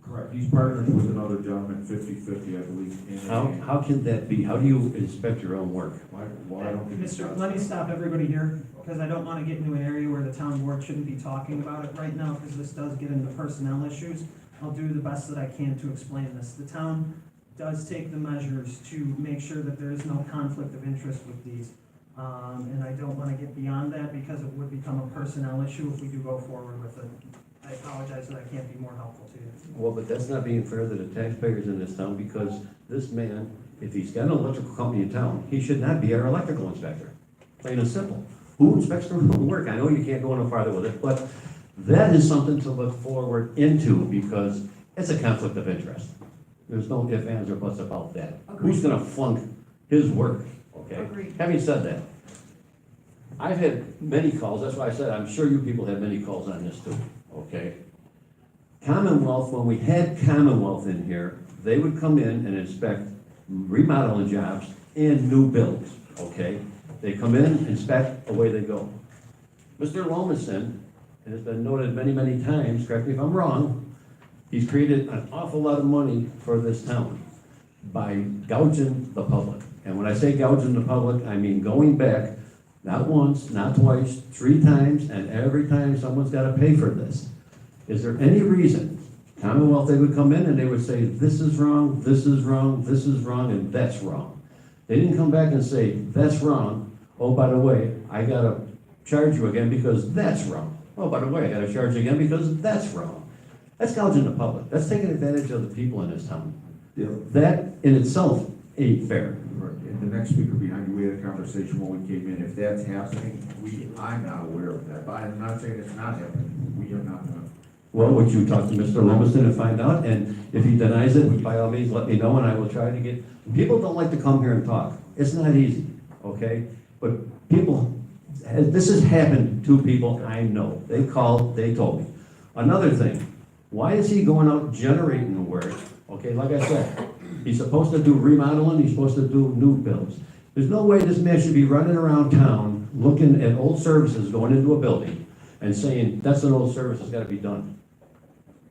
Correct, he's partnered with another gentleman, 50/50, I believe. in a- How can that be? How do you inspect your own work? Why don't we? Mr., let me stop everybody here, because I don't want to get into an area where the town board shouldn't be talking about it right now, because this does get into personnel issues. I'll do the best that I can to explain this. The town does take the measures to make sure that there is no conflict of interest with these. And I don't want to get beyond that, because it would become a personnel issue if we do go forward with it. I apologize that I can't be more helpful to you. Well, but that's not being fair to the taxpayers in this town, because this man, if he's got an electrical company in town, he should not be our electrical inspector. Plain and simple. Who inspects their own work? I know you can't go no farther with it, but that is something to look forward into, because it's a conflict of interest. There's no ifs, ands, or buts about that. Who's gonna flunk his work, okay? Agreed. Having said that, I've had many calls, that's why I said, I'm sure you people have many calls on this too, okay? Commonwealth, when we had Commonwealth in here, they would come in and inspect remodeling jobs and new builds, okay? They come in, inspect, away they go. Mr. Lomason, and it's been noted many, many times, correct me if I'm wrong, he's created an awful lot of money for this town by gouging the public. And when I say gouging the public, I mean going back, not once, not twice, 3 times, and every time someone's gotta pay for this. Is there any reason, Commonwealth, they would come in and they would say, this is wrong, this is wrong, this is wrong, and that's wrong? They didn't come back and say, that's wrong, oh, by the way, I gotta charge you again because that's wrong. Oh, by the way, I gotta charge you again because that's wrong. That's gouging the public, that's taking advantage of the people in this town. Yeah. That in itself ain't fair. Right, and the next speaker behind you, we had a conversation when we came in, if that's happening, I'm not aware of that, but I'm not saying it's not happening, we are not gonna. Well, would you talk to Mr. Lomason and find out, and if he denies it, by all means, let me know, and I will try to get, people don't like to come here and talk, it's not easy, okay? But people, this has happened to people I know, they called, they told me. Another thing, why is he going out generating work? Okay, like I said, he's supposed to do remodeling, he's supposed to do new builds. There's no way this man should be running around town, looking at old services, going into a building, and saying, that's an old service, it's gotta be done.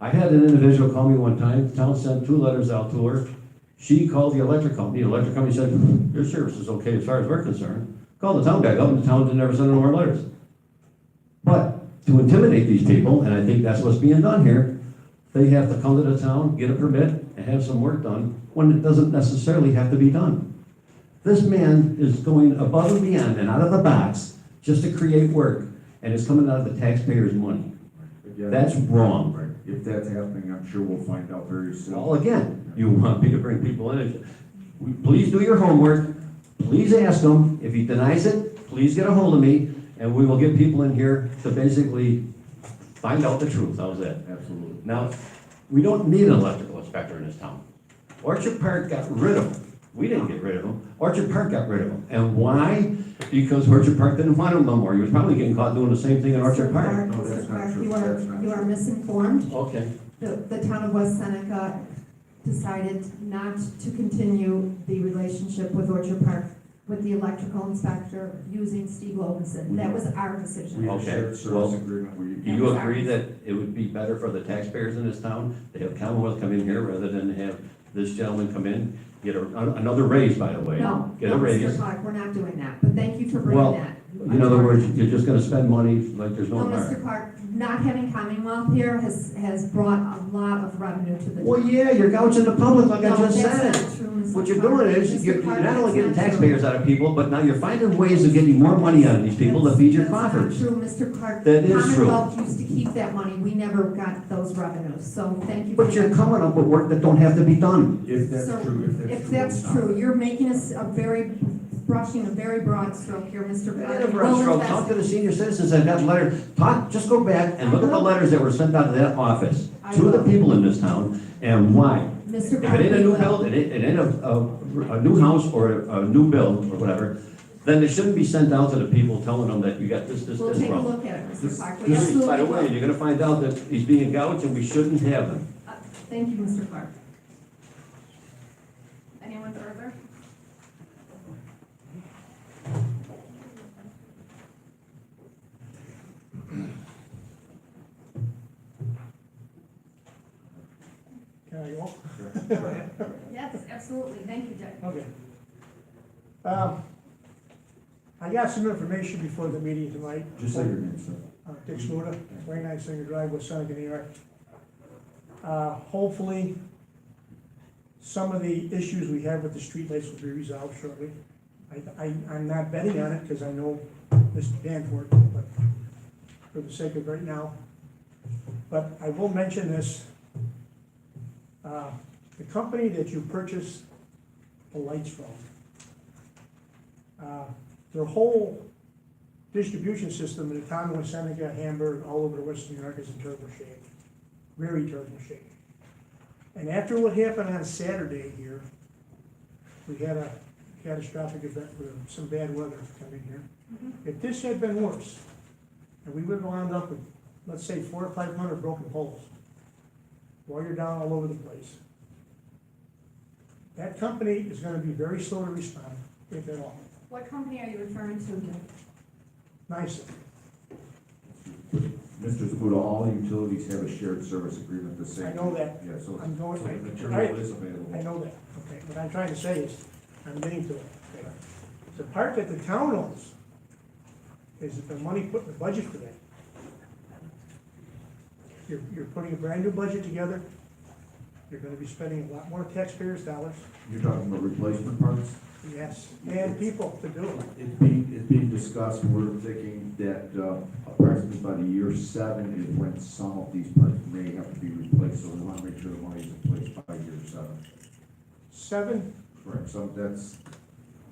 I had an individual call me one time, the town sent 2 letters out to her. She called the electric company said, your service is okay as far as we're concerned. Called the town back up, and the town didn't ever send any more letters. But to intimidate these people, and I think that's what's being done here, they have to come to the town, get a permit, and have some work done, when it doesn't necessarily have to be done. This man is going above and beyond and out of the box just to create work, and it's coming out of the taxpayers' money. Yeah, That's wrong. Right, if that's happening, I'm sure we'll find out very soon. Well, again, you want me to bring people in. Please do your homework. Please ask him. If he denies it, please get a hold of me, and we will get people in here to basically find out the truth. How's that? Absolutely. Now, we don't need an electrical inspector in this town. Orchard Park got rid of him. We didn't get rid of him. Orchard Park got rid of him. And why? Because Orchard Park didn't want him no more. He was probably getting caught doing the same thing in Orchard Park. No, that's Mr. not Clark, true. you That's not are true. misinformed. Okay. The town of West Seneca decided not to continue the relationship with Orchard Park with the electrical inspector using Steve Lovinson. That was our decision. We have a Okay, shared well, service agreement where you. Do you agree that it would be better for the taxpayers in this town to have Commonwealth come in here rather than have this gentleman come in, get another raise, by the way? No, Get no, a Mr. raise. Clark, we're not doing that, but thank you for bringing Well, that. in other words, you're just gonna spend money like there's no No, Mr. tomorrow. Clark, not having Commonwealth here has brought a lot of revenue to the. Well, yeah, you're gouging the public like I No, just that's said. not true, Mr. What you're Clark. doing is, Mr. you're Clark, not only that's getting not true. taxpayers out of people, but now you're finding ways of getting more money out of these people to feed your coffers. That's not true, Mr. Clark. That is true. Commonwealth used to keep that money, we never got those revenues, so thank you. But you're coming up with work that don't have to be done. If that's So, true, If that's true, you're making us brushing a very broad stroke here, Mr. Clark. Talk to the senior citizens that got letters, just go back and look at the letters that were sent out of that office to the people in this town, and why. Mr. If Clark, it ain't a we new will. build, it ain't a new house or a new build or whatever, then it shouldn't be sent out to the people telling them that you got this We'll take a wrong. look at it, Mr. Clark. We By absolutely the way, will. you're gonna find out that he's being gouged and we shouldn't have them. Thank you, Mr. Clark. Anyone further? Can I go? Yes, absolutely. Thank you, Dick. Okay. I got some information before the meeting tonight. Just say your name, sir. Dick Smuda, 29 Singer Drive, West Seneca, New York. Hopefully, some of the issues we have with the streetlights will be resolved shortly. I'm not betting on it because I know Mr. Danforth, but for the sake of right now. But I will mention this. The company that you purchased the lights from, their whole distribution system in the town of West Seneca, Hamburg, all over western New York is in terrible shape, very terrible shape. And after what happened on Saturday here, we had a catastrophic event with some bad weather coming here. If this had been worse, and we would have wound up with, let's say, 400 or 500 broken poles, while you're down all over the place, that company is gonna be very slow to respond, if at all. What company are you referring to, Dick? Nice. Mr. Spudo, all utilities have a shared service agreement the same. I know that. Yeah, so. I'm going, so the I material is available. know that, okay, what I'm trying to say is, I'm getting to it, okay. The part that the town owns is that the money put in the budget for that. You're putting a brand new budget together, you're gonna be spending a lot more taxpayers' dollars, You're talking about replacement parts? yes, and people to do it. It's being discussed, we're thinking that approximately by the year 7 is when some of these parts may have to be replaced, so we want to make sure the money is in place by year 7. 7, Correct, so that's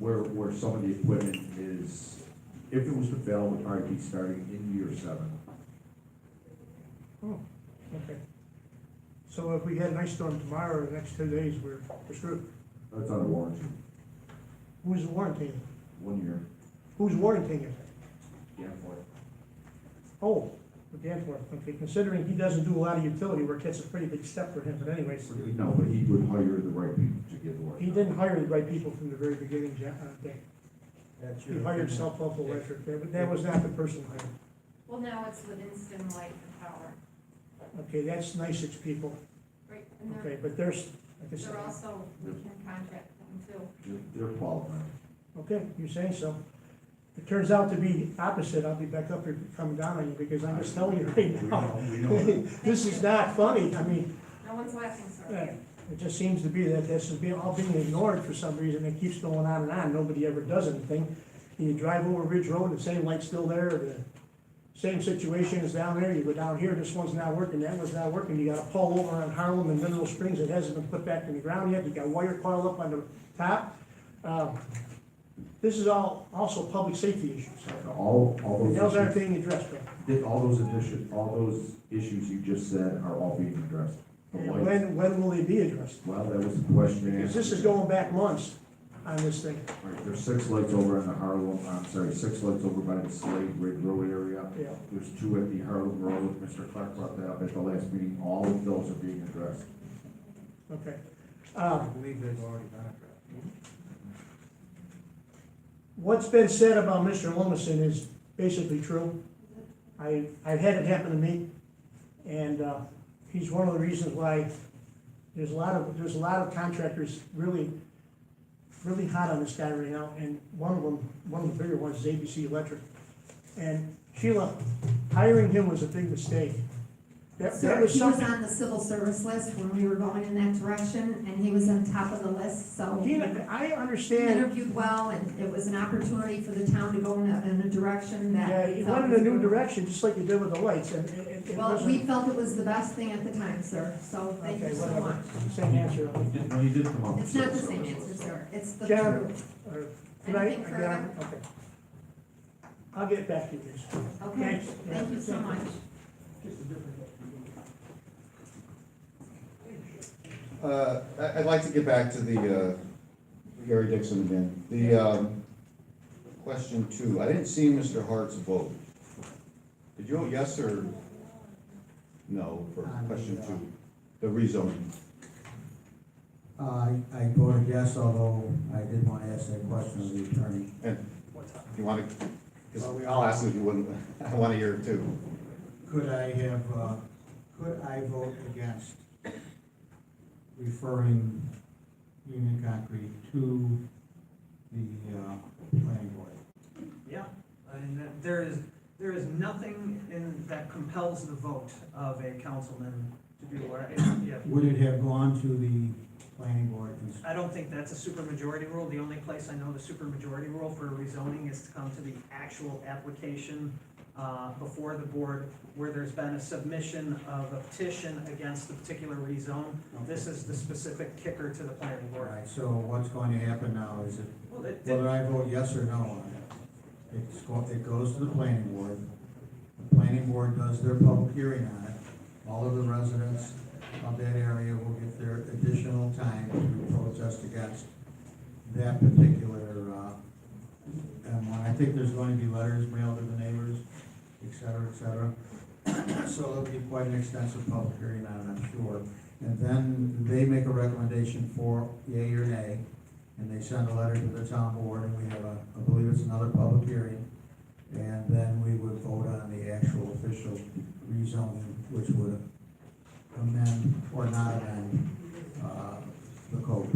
where some of the equipment is, if it was to fail, would probably be starting in year 7. oh, okay. So if we had an ice storm tomorrow or the next 2 days, we're screwed. That's under warranty, Who's warranting it? 1 year. Who's warranting it? Yeah, for Oh, the Danforth, okay, considering he doesn't do a lot of utility work, that's a pretty big step for him, but anyways. No, but he would hire the right people to get the work. He didn't hire the right people from the very beginning, Dick. That's He your hired opinion. South Electric, that was not the person hired. Well, now it's with Instant Light and Power. Okay, that's NICEAG's people, Right, and okay, but there's, like I said, they're also, we can contract them too. They're qualified. okay, you're saying so. If it turns out to be opposite, I'll be back up here coming down on you, because I'm just telling you right now. This is not funny, I mean, No one's laughing, sir. it just seems to be that this is all being ignored for some reason, it keeps going on and on, nobody ever does anything. You drive over Ridge Road, the same light's still there, the same situation is down there, you go down here, this one's not working, that one's not working, you got a pole over on Harlem and Mineral Springs that hasn't been put back in the ground yet, you got wire coil up on the top. This is all also public safety issues. All Those those aren't issues, being addressed, Bill. all those issues you just said are all being addressed. The lights- When will they be addressed? Well, that was the question. Because this is going back months on this thing. Right, there's 6 lights over on the Harlem, 6 lights over by the Slade Ridge Road area. Yeah. There's 2 at the Harlem Road, Mr. Clark brought that up at the last meeting, all of those are being addressed. Okay. I believe they've already been addressed. what's been said about Mr. Lumison is basically true. I've had it happen to me, and he's one of the reasons why there's a lot of contractors really hot on this guy right now, and one of the bigger ones is ABC Electric. And Sheila, hiring him was a big mistake. Sir, he was on the civil service list when we were going in that direction, and he was on top of the list, so. I He understand. interviewed well, and it was an opportunity for the town to go in a direction that. Yeah, he went in a new direction, just like you did with the lights, and it Well, wasn't. we felt it was the best thing at the time, sir, so thank you Okay, so whatever. much. Same answer. No, he did come up with It's not the civil same service. answer, sir, it's the John, truth. Can I? Anything further? Okay. I'll get back to you guys. Okay, Thanks. thank you so much. I'd like to get back to the, Gary Dixon again. The, question 2, I didn't see Mr. Hart's vote. Did you vote yes or no for question 2, the rezoning? I voted yes, although I did want to ask that question of the attorney. And if you want to, because I'll ask if you wouldn't, I want to hear it too. Could I vote against referring Union Concrete to the planning board? Yeah, I mean, there is nothing that compels the vote of a councilman to do what, yeah. Would it have gone to the planning board? I don't think that's a supermajority rule. The only place I know the supermajority rule for rezoning is to come to the actual application before the board where there's been a submission of a petition against the particular rezone. Okay. This is the specific kicker to the planning All board. right, so what's going to happen now is it, Well, it- whether I vote yes or no on it, it goes to the planning board. The planning board does their public hearing on it. All of the residents of that area will get their additional time to protest against that particular, I think there's going to be letters mailed to the neighbors, et cetera, et cetera. So there'll be quite an extensive public hearing on it, I'm sure. And then they make a recommendation for yea or nay, and they send a letter to the town board, and we have I believe it's another public hearing. And then we would vote on the actual official rezoning, which would amend or not amend, the code.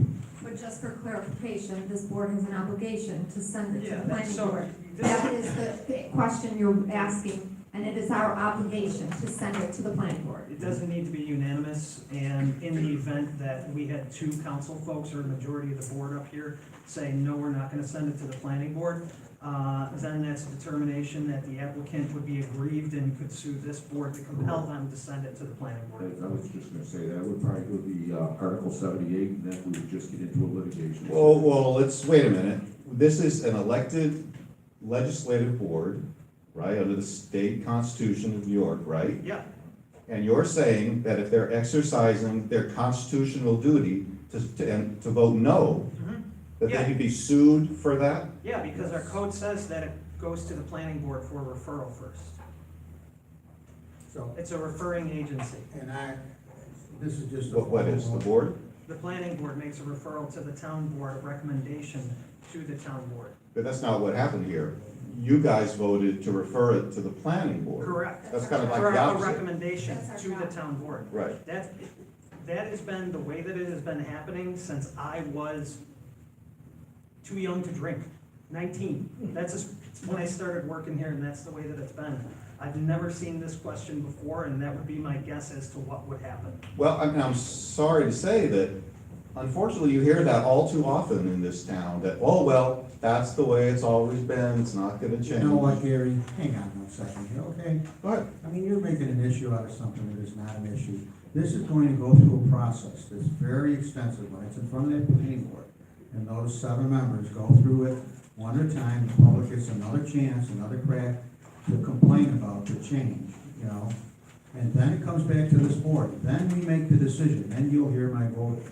But just for clarification, this board has an obligation to send it to Yeah, the that's planning board. That is the question you're asking, and it is our obligation to send it to the planning board. It doesn't need to be unanimous, and in the event that we had 2 council folks or a majority of the board up here saying, no, we're not gonna send it to the planning board, then that's a determination that the applicant would be aggrieved and could sue this board to compel them to send it to the planning board. I was just gonna say, that would probably go to Article 78, and then we would just get into a litigation. Well, let's, wait a minute. This is an elected legislative board, right, under the state constitution of New York, right? Yeah, And you're saying that if they're exercising their constitutional duty to vote no, that Yeah. they could be sued for that? yeah, because our code says that it goes to the planning board for referral first. So, It's a referring agency. and this is just. What is, the board? The planning board makes a referral to the town board, a recommendation to the town board. But that's not what happened here. You guys voted to refer it to the planning board. Correct. That's kind of like For the a opposite. recommendation That's our to the job. town board. Right. That has been the way that it has been happening since I was too young to drink, 19. That's just when I started working here, and that's the way that it's been. I've never seen this question before, and that would be my guess as to what would happen. Well, I'm sorry to say that unfortunately you hear that all too often in this town, that, oh, well, that's the way it's always been, it's not gonna change. You know what, Gary, hang on one second here, okay? Go ahead. I mean, you're making an issue out of something that is not an issue. This is going to go through a process that's very extensive when it's in front of that planning board. And those 7 members go through it one at a time, the public gets another chance, another crack to complain about the change, you know? And then it comes back to this board, then we make the decision, then you'll hear my vote.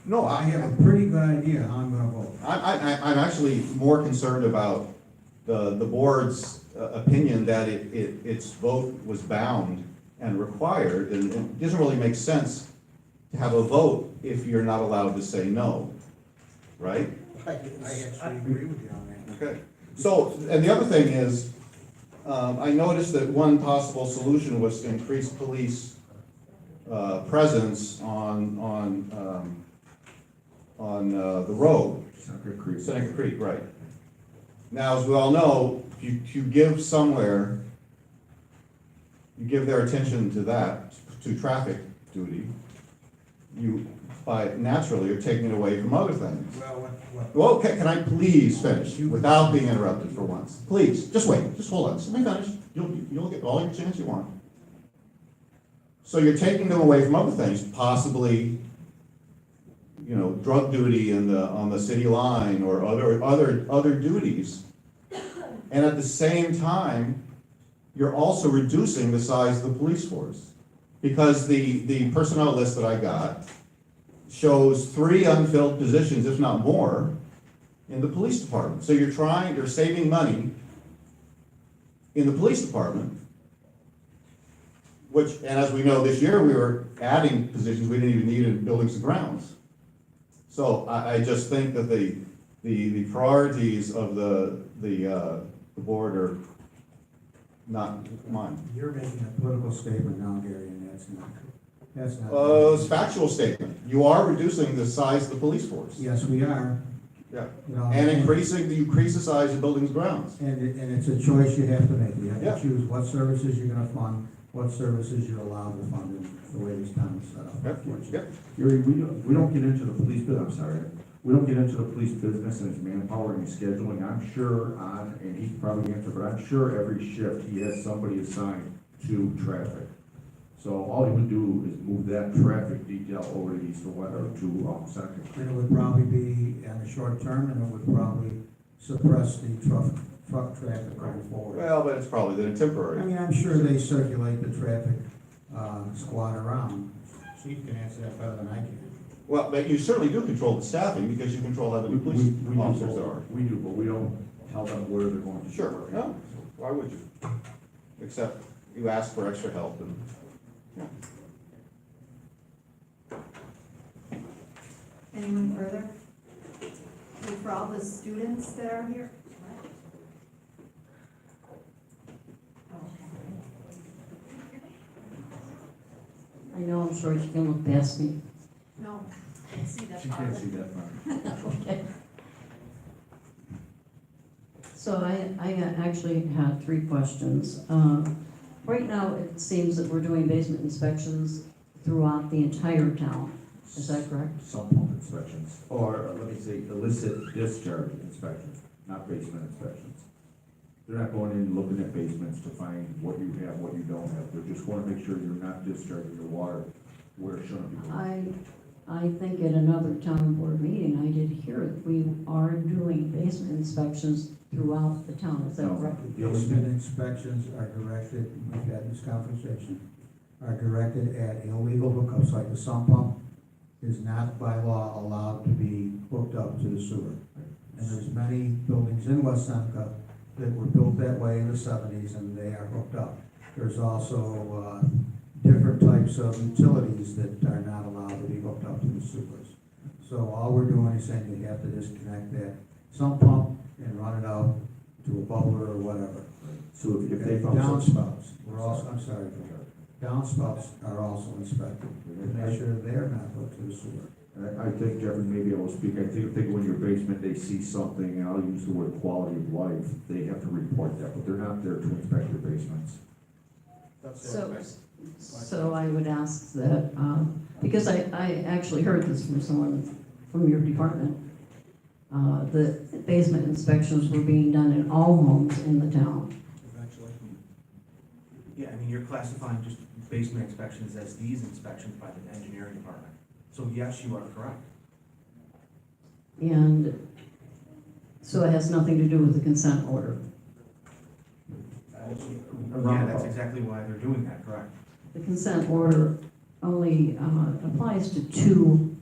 No, I have a pretty good idea how I'm gonna vote. I'm actually more concerned about the board's opinion that its vote was bound and required, and it doesn't really make sense to have a vote if you're not allowed to say no, right? I actually agree with you on that. Okay, so, and the other thing is, I noticed that one possible solution was to increase police, presence on the road. Seneca Creek. Seneca Creek, right. Now, as we all know, you give somewhere, you give their attention to that, to traffic duty, you, by naturally, you're taking it away from other things. Well, can I please finish without being interrupted for once? Please, just wait, just hold on, just let me finish. You'll get all your chance you want. So you're taking them away from other things, possibly, you know, drug duty on the city line or other duties. And at the same time, you're also reducing the size of the police force. Because the personnel list that I got shows 3 unfilled positions, if not more, in the police department. So you're saving money in the police department, which, and as we know, this year we were adding positions we didn't even need in buildings and grounds. So I just think that the priorities of the board are not mine. You're making a political statement now, Gary, and that's not. It's a factual statement. You are reducing the size of the police force. Yes, we are. Yeah. You know, And increase the size of buildings and grounds. And it's a choice you have to make. You have Yeah. to choose what services you're gonna fund, what services you're allowed to fund in the way this town is set up. Yep. Gary, we don't get into the police business, I'm sorry. We don't get into the police business and its manpower and scheduling. I'm sure and he can probably answer, but I'm sure every shift he has somebody assigned to traffic. So all he would do is move that traffic detail over to East or West, or to Seneca. And it would probably be in the short term, and it would probably suppress the truck traffic going forward. Well, but it's probably then temporary. I mean, I'm sure they circulate the traffic, squad around. Chief can answer that better than I can. Well, but you certainly do control the staffing because you control how many police officers there are. We do, but we don't tell them where they're going to. Sure, no, why would you? Except you ask for extra help and, yeah. Anyone further? Okay, for all the students that are here? I know, I'm sure you can look past me. No, I can't see that She far. can't see that far. Okay. So I actually had 3 questions. Right now, it seems that we're doing basement inspections throughout the entire town. Is that correct? Sump pump inspections, or let me say illicit discharge inspections, not basement inspections. They're not going in and looking at basements to find what you have, what you don't have. They're just going to make sure you're not discharging your water where it shouldn't be going. I think at another town board meeting, I did hear that we are doing basement inspections throughout the town. Is that No. correct? Basement inspections are directed, we've had this conversation, are directed at illegal hookups, like the sump pump is not by law allowed to be hooked up to the sewer. And there's many buildings in West Seneca that were built that way in the 70s, and they are hooked up. There's also, different types of utilities that are not allowed to be hooked up to the sewers. So all we're doing is saying you have to disconnect that sump pump and run it out to a bubbler or whatever. So if they found Downspouts, we're also, I'm sorry, downspouts are also inspected, to make sure they're not hooked to the sewer. I think, Jeffrey, maybe I will speak, I think when your basement, they see something, and I'll use the word quality of life, they have to report that, but they're not there to inspect your basements. So I would ask that, because I actually heard this from someone from your department, that basement inspections were being done in all homes in the town. Eventually. Yeah, I mean, you're classifying just basement inspections as these inspections by the engineering department. So yes, you are correct. And so it has nothing to do with the consent order. Yeah, that's exactly why they're doing that, correct. The consent order only applies to 2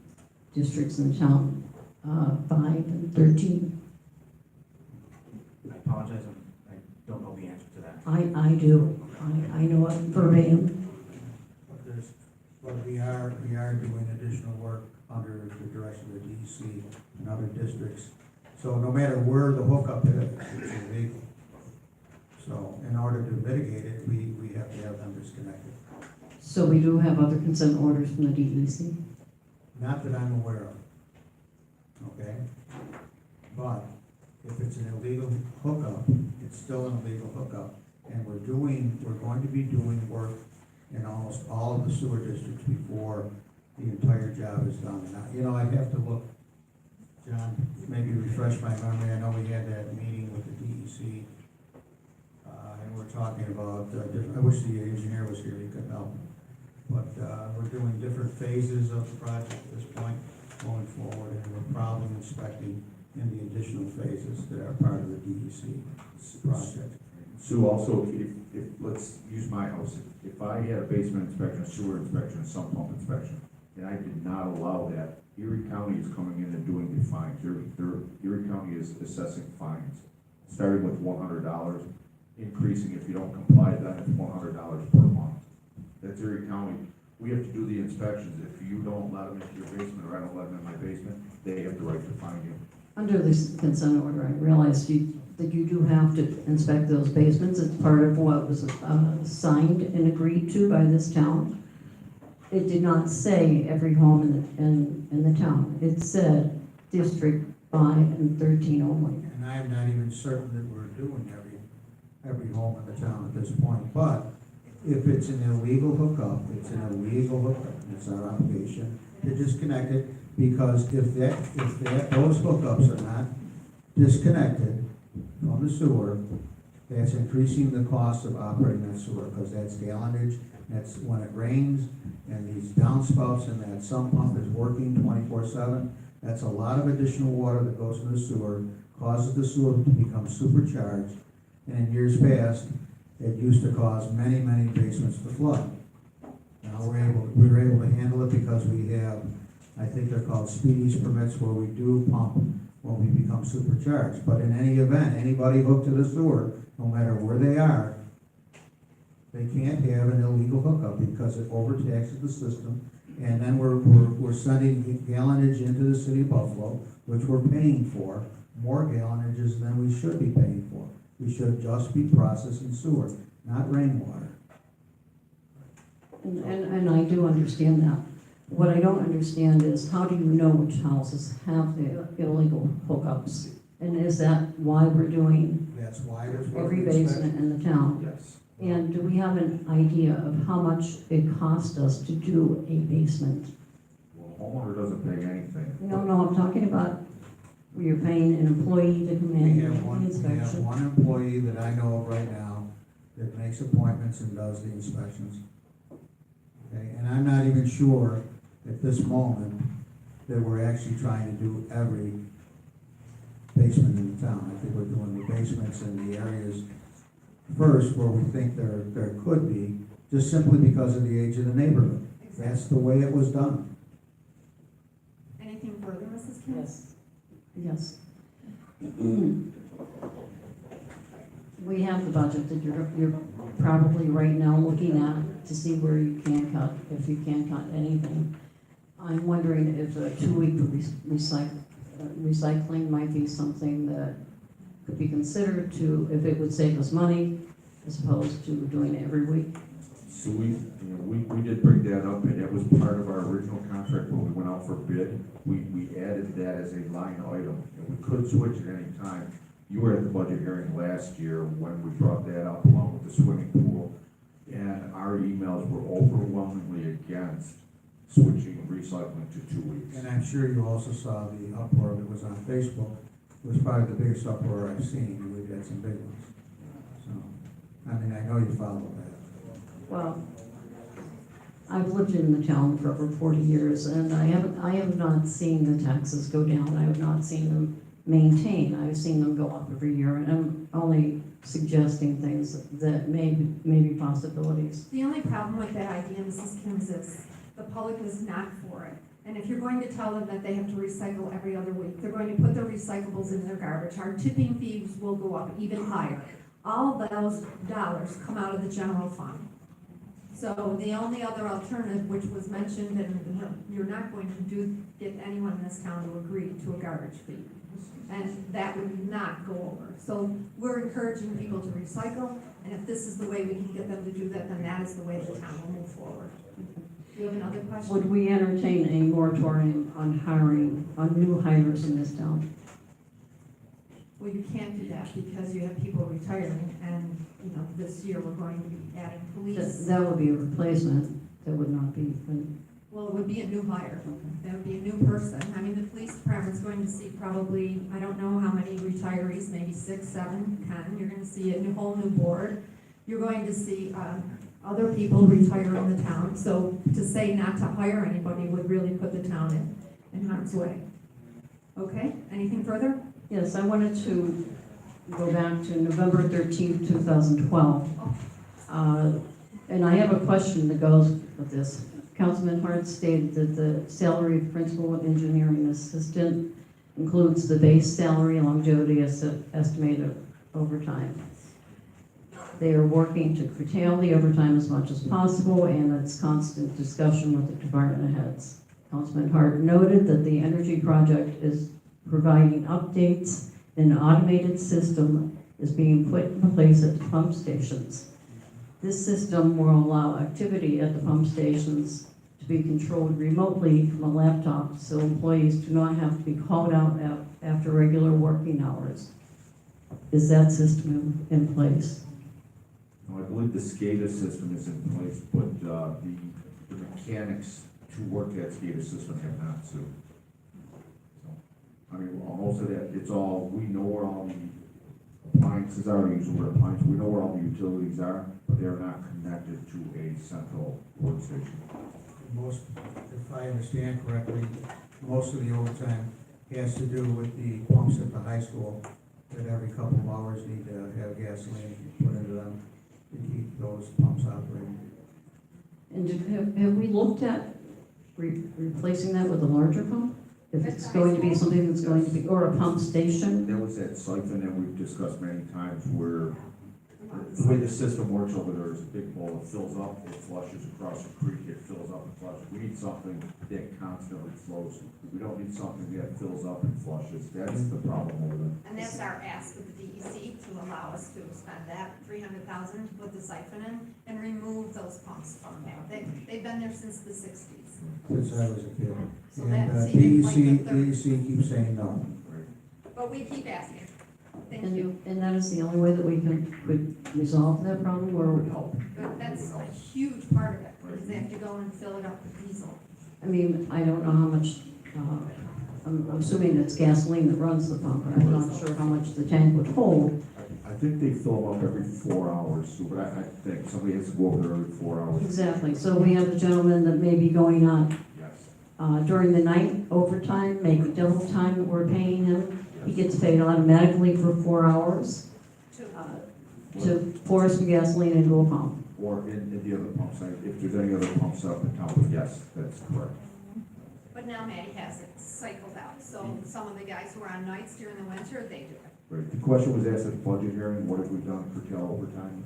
districts in the town, 5 and 13. I apologize, I don't know the answer to that. I do. I know it verbatim. But we are doing additional work under the direction of the DEC and other districts So no matter where the hookup is, it's illegal. So in order to mitigate it, we have to have them disconnected. So we do have other consent orders from the DEC? Not that I'm aware of. Okay? But if it's an illegal hookup, it's still an illegal hookup. And we're going to be doing work in almost all of the sewer districts before the entire job is done. Now, you know, I'd have to look, John, maybe refresh my memory. I know we had that meeting with the DEC, and we're talking about, I wish the engineer was here, he could help. But we're doing different phases of the project at this point going forward, and we're probably inspecting in the additional phases that are part of the DEC project. Sue, also, if, let's use my house, if I had a basement inspection, a sewer inspection, a sump pump inspection, and I did not allow that, Erie County is coming in and doing the fines. Erie County is assessing fines, starting with $100, increasing if you don't comply, then it's $100 per month. That's Erie County. We have to do the inspections. If you don't let them into your basement, or I don't let them in my basement, they have the right to fine you. Under this consent order, I realized that you do have to inspect those basements. It's part of what was signed and agreed to by this town. It did not say every home in the town. It said District 5 and 13 only. And I'm not even certain that we're doing every home in the town at this point. But if it's an illegal hookup, it's an illegal hookup. It's our obligation to disconnect it, because if those hookups are not disconnected from the sewer, that's increasing the cost of operating that sewer, because that's gallonage. That's when it rains and these downspouts and that sump pump is working 24/7. That's a lot of additional water that goes into the sewer, causes the sewer to become supercharged. And in years past, it used to cause many, many basements to flood. Now we were able to handle it because we have, I think they're called speedies permits, where we do pump when we become supercharged. But in any event, anybody hooked to the sewer, no matter where they are, they can't have an illegal hookup because it overtaxes the system. And then we're sending gallonage into the city of Buffalo, which we're paying for, more gallonages than we should be paying for. We should just be processing sewer, not rainwater. And I do understand that. What I don't understand is, how do you know which houses have the illegal hookups? And is that why we're doing That's why there's every basement in the town? Yes. And do we have an idea of how much it cost us to do a basement? Well, homeowner doesn't pay anything. No, I'm talking about where you're paying an employee to come in We and have do one, the we have inspection. one employee that I know of right now that makes appointments and does the inspections. Okay, and I'm not even sure at this moment that we're actually trying to do every basement in the town. I think we're doing the basements in the areas first where we think there could be, just simply because of the age of the neighborhood. That's the way it was done. Anything further, Mrs. Kim? Yes. We have the budget that you're probably right now looking at to see where you can cut, if you can cut anything. I'm wondering if a 2-week recycling might be something that could be considered to, if it would save us money, as opposed to doing it every week. So we did bring that up, and it was part of our original contract when we went out for bid. We added that as a line item, and we could switch at any time. You were at the budget hearing last year when we brought that up along with the swimming pool, and our emails were overwhelmingly against switching recycling to 2 weeks. And I'm sure you also saw the uproar that was on Facebook. It was probably the biggest uproar I've seen, and we've had some big ones. So, I mean, I know you follow that. Well, I've lived in the town for over 40 years, and I have not seen the taxes go down. I have not seen them maintain. I've seen them go up every year, and I'm only suggesting things that may be possibilities. The only problem with that idea, Mrs. Kim, is this: the public is not for it. And if you're going to tell them that they have to recycle every other week, they're going to put their recyclables in their garbage. Our tipping fees will go up even higher. All of those dollars come out of the general fund. So the only other alternative, which was mentioned, and you're not going to get anyone in this town to agree to a garbage fee. And that would not go over. So we're encouraging people to recycle, and if this is the way we can get them to do that, then that is the way the town will move forward. Do you have another question? Would we entertain a moratorium on hiring, on new hires in this town? Well, you can't do that because you have people retiring, and, you know, this year we're going to be adding police. That would be a replacement, that would not be, Well, it would be a new hire. That would be a new person. I mean, the police department's going to see probably, I don't know how many retirees, maybe 6, 7, 10. You're gonna see a whole new board. You're going to see, other people retire in the town. So to say not to hire anybody would really put the town in harm's way. Okay, anything further? yes, I wanted to go back to November 13th, 2012. And I have a question that goes with this. Councilman Hart stated that the salary of principal engineering assistant includes the base salary, longevity, estimated overtime. They are working to curtail the overtime as much as possible, and it's constant discussion with the department heads. Councilman Hart noted that the energy project is providing updates, and an automated system is being put in place at the pump stations. This system will allow activity at the pump stations to be controlled remotely from a laptop, so employees do not have to be called out after regular working hours. Is that system in place? No, I believe the SCADA system is in place, but the mechanics to work that SCADA system have not, so. I mean, most of that, it's all, we know where all the appliances are, use the word appliance, we know where all the utilities are, but they're not connected to a central workstation. Most, if I understand correctly, most of the overtime has to do with the pumps at the high school, that every couple of hours need to have gasoline put into them to keep those pumps operating. And have we looked at replacing that with a larger pump? If it's going to be something that's going to be, or a pump station? That was that siphon that we've discussed many times where the way the system works over there is a big bowl, it fills up, it flushes across the creek, it fills up and flushes. We need something that constantly flows. We don't need something that fills up and flushes. That's the problem over there. And that's our ask with the DEC to allow us to spend that $300,000 to put the siphon in and remove those pumps from there. They've been there since the 60s. Since I was a kid. So And that's even like the third. DEC keeps saying no. But we keep asking. Thank And you. and that is the only way that we could resolve that problem, or, But that's a huge part of it, because they have to go and fill it up with diesel. I mean, I don't know how much, I'm assuming it's gasoline that runs the pump, but I'm not sure how much the tank would hold. I think they fill them up every 4 hours, so, but I think somebody has to go over there every 4 hours. Exactly, so we have a gentleman that may be going on Yes. during the night overtime, maybe double time that we're paying him. He gets paid automatically for 4 hours to pour some gasoline into a pump. Or in the other pump site, if there's any other pumps up in town, yes, that's correct. But now Maddie has it cycled out, so some of the guys who are on nights during the winter, they do it. Right. The question was asked at the budget hearing, what have we done to curtail overtime?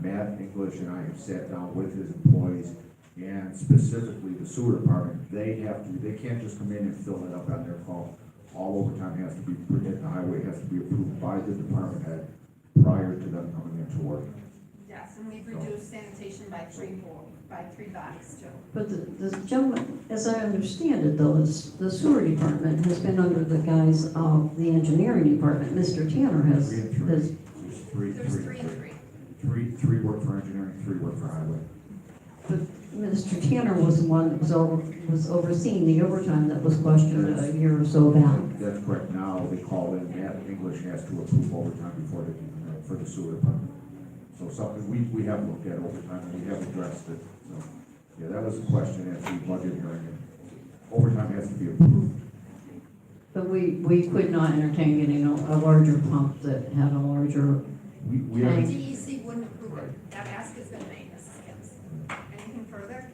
Matt English and I have sat down with his employees, and specifically the sewer department, they can't just come in and fill it up on their call. All overtime has to be, the highway has to be approved by the department head prior to them coming into work. Yes, and we've reduced sanitation by 3 bodies too. But the gentleman, as I understand it though, the sewer department has been under the guise of the engineering department. Mr. Tanner has, Three and three. has, There's 3 and 3. Three work for engineering, 3 work for highway. but Mr. Tanner was the one that was overseeing the overtime that was questioned a year or so back. That's correct. Now they call in, Matt English has to approve overtime before they can, for the sewer department. So something, we have looked at overtime and we have addressed it. So, yeah, that was a question at the budget hearing. Overtime has to be approved. But we could not entertain getting a larger pump that had a larger We have. DEC wouldn't approve it. That ask has been made, Mrs. Gibbs. Anything further?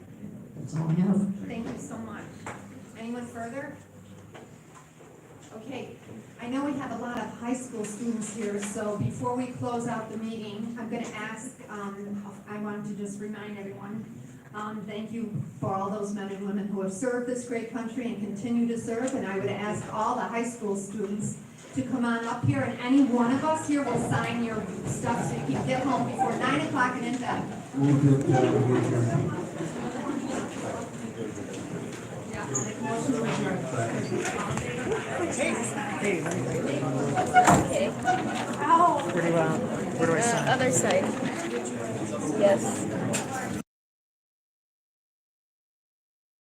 That's all I have. Thank you so much. Anyone further? Okay, I know we have a lot of high school students here, so before we close out the meeting, I'm gonna ask, I wanted to just remind everyone, thank you for all those men and women who have served this great country and continue to serve, and I would ask all the high school students to come on up here, and any one of us here will sign your stuff so you can get home before 9 o'clock and in bed. Move to adjourn. Where do I sign? Other side. Yes.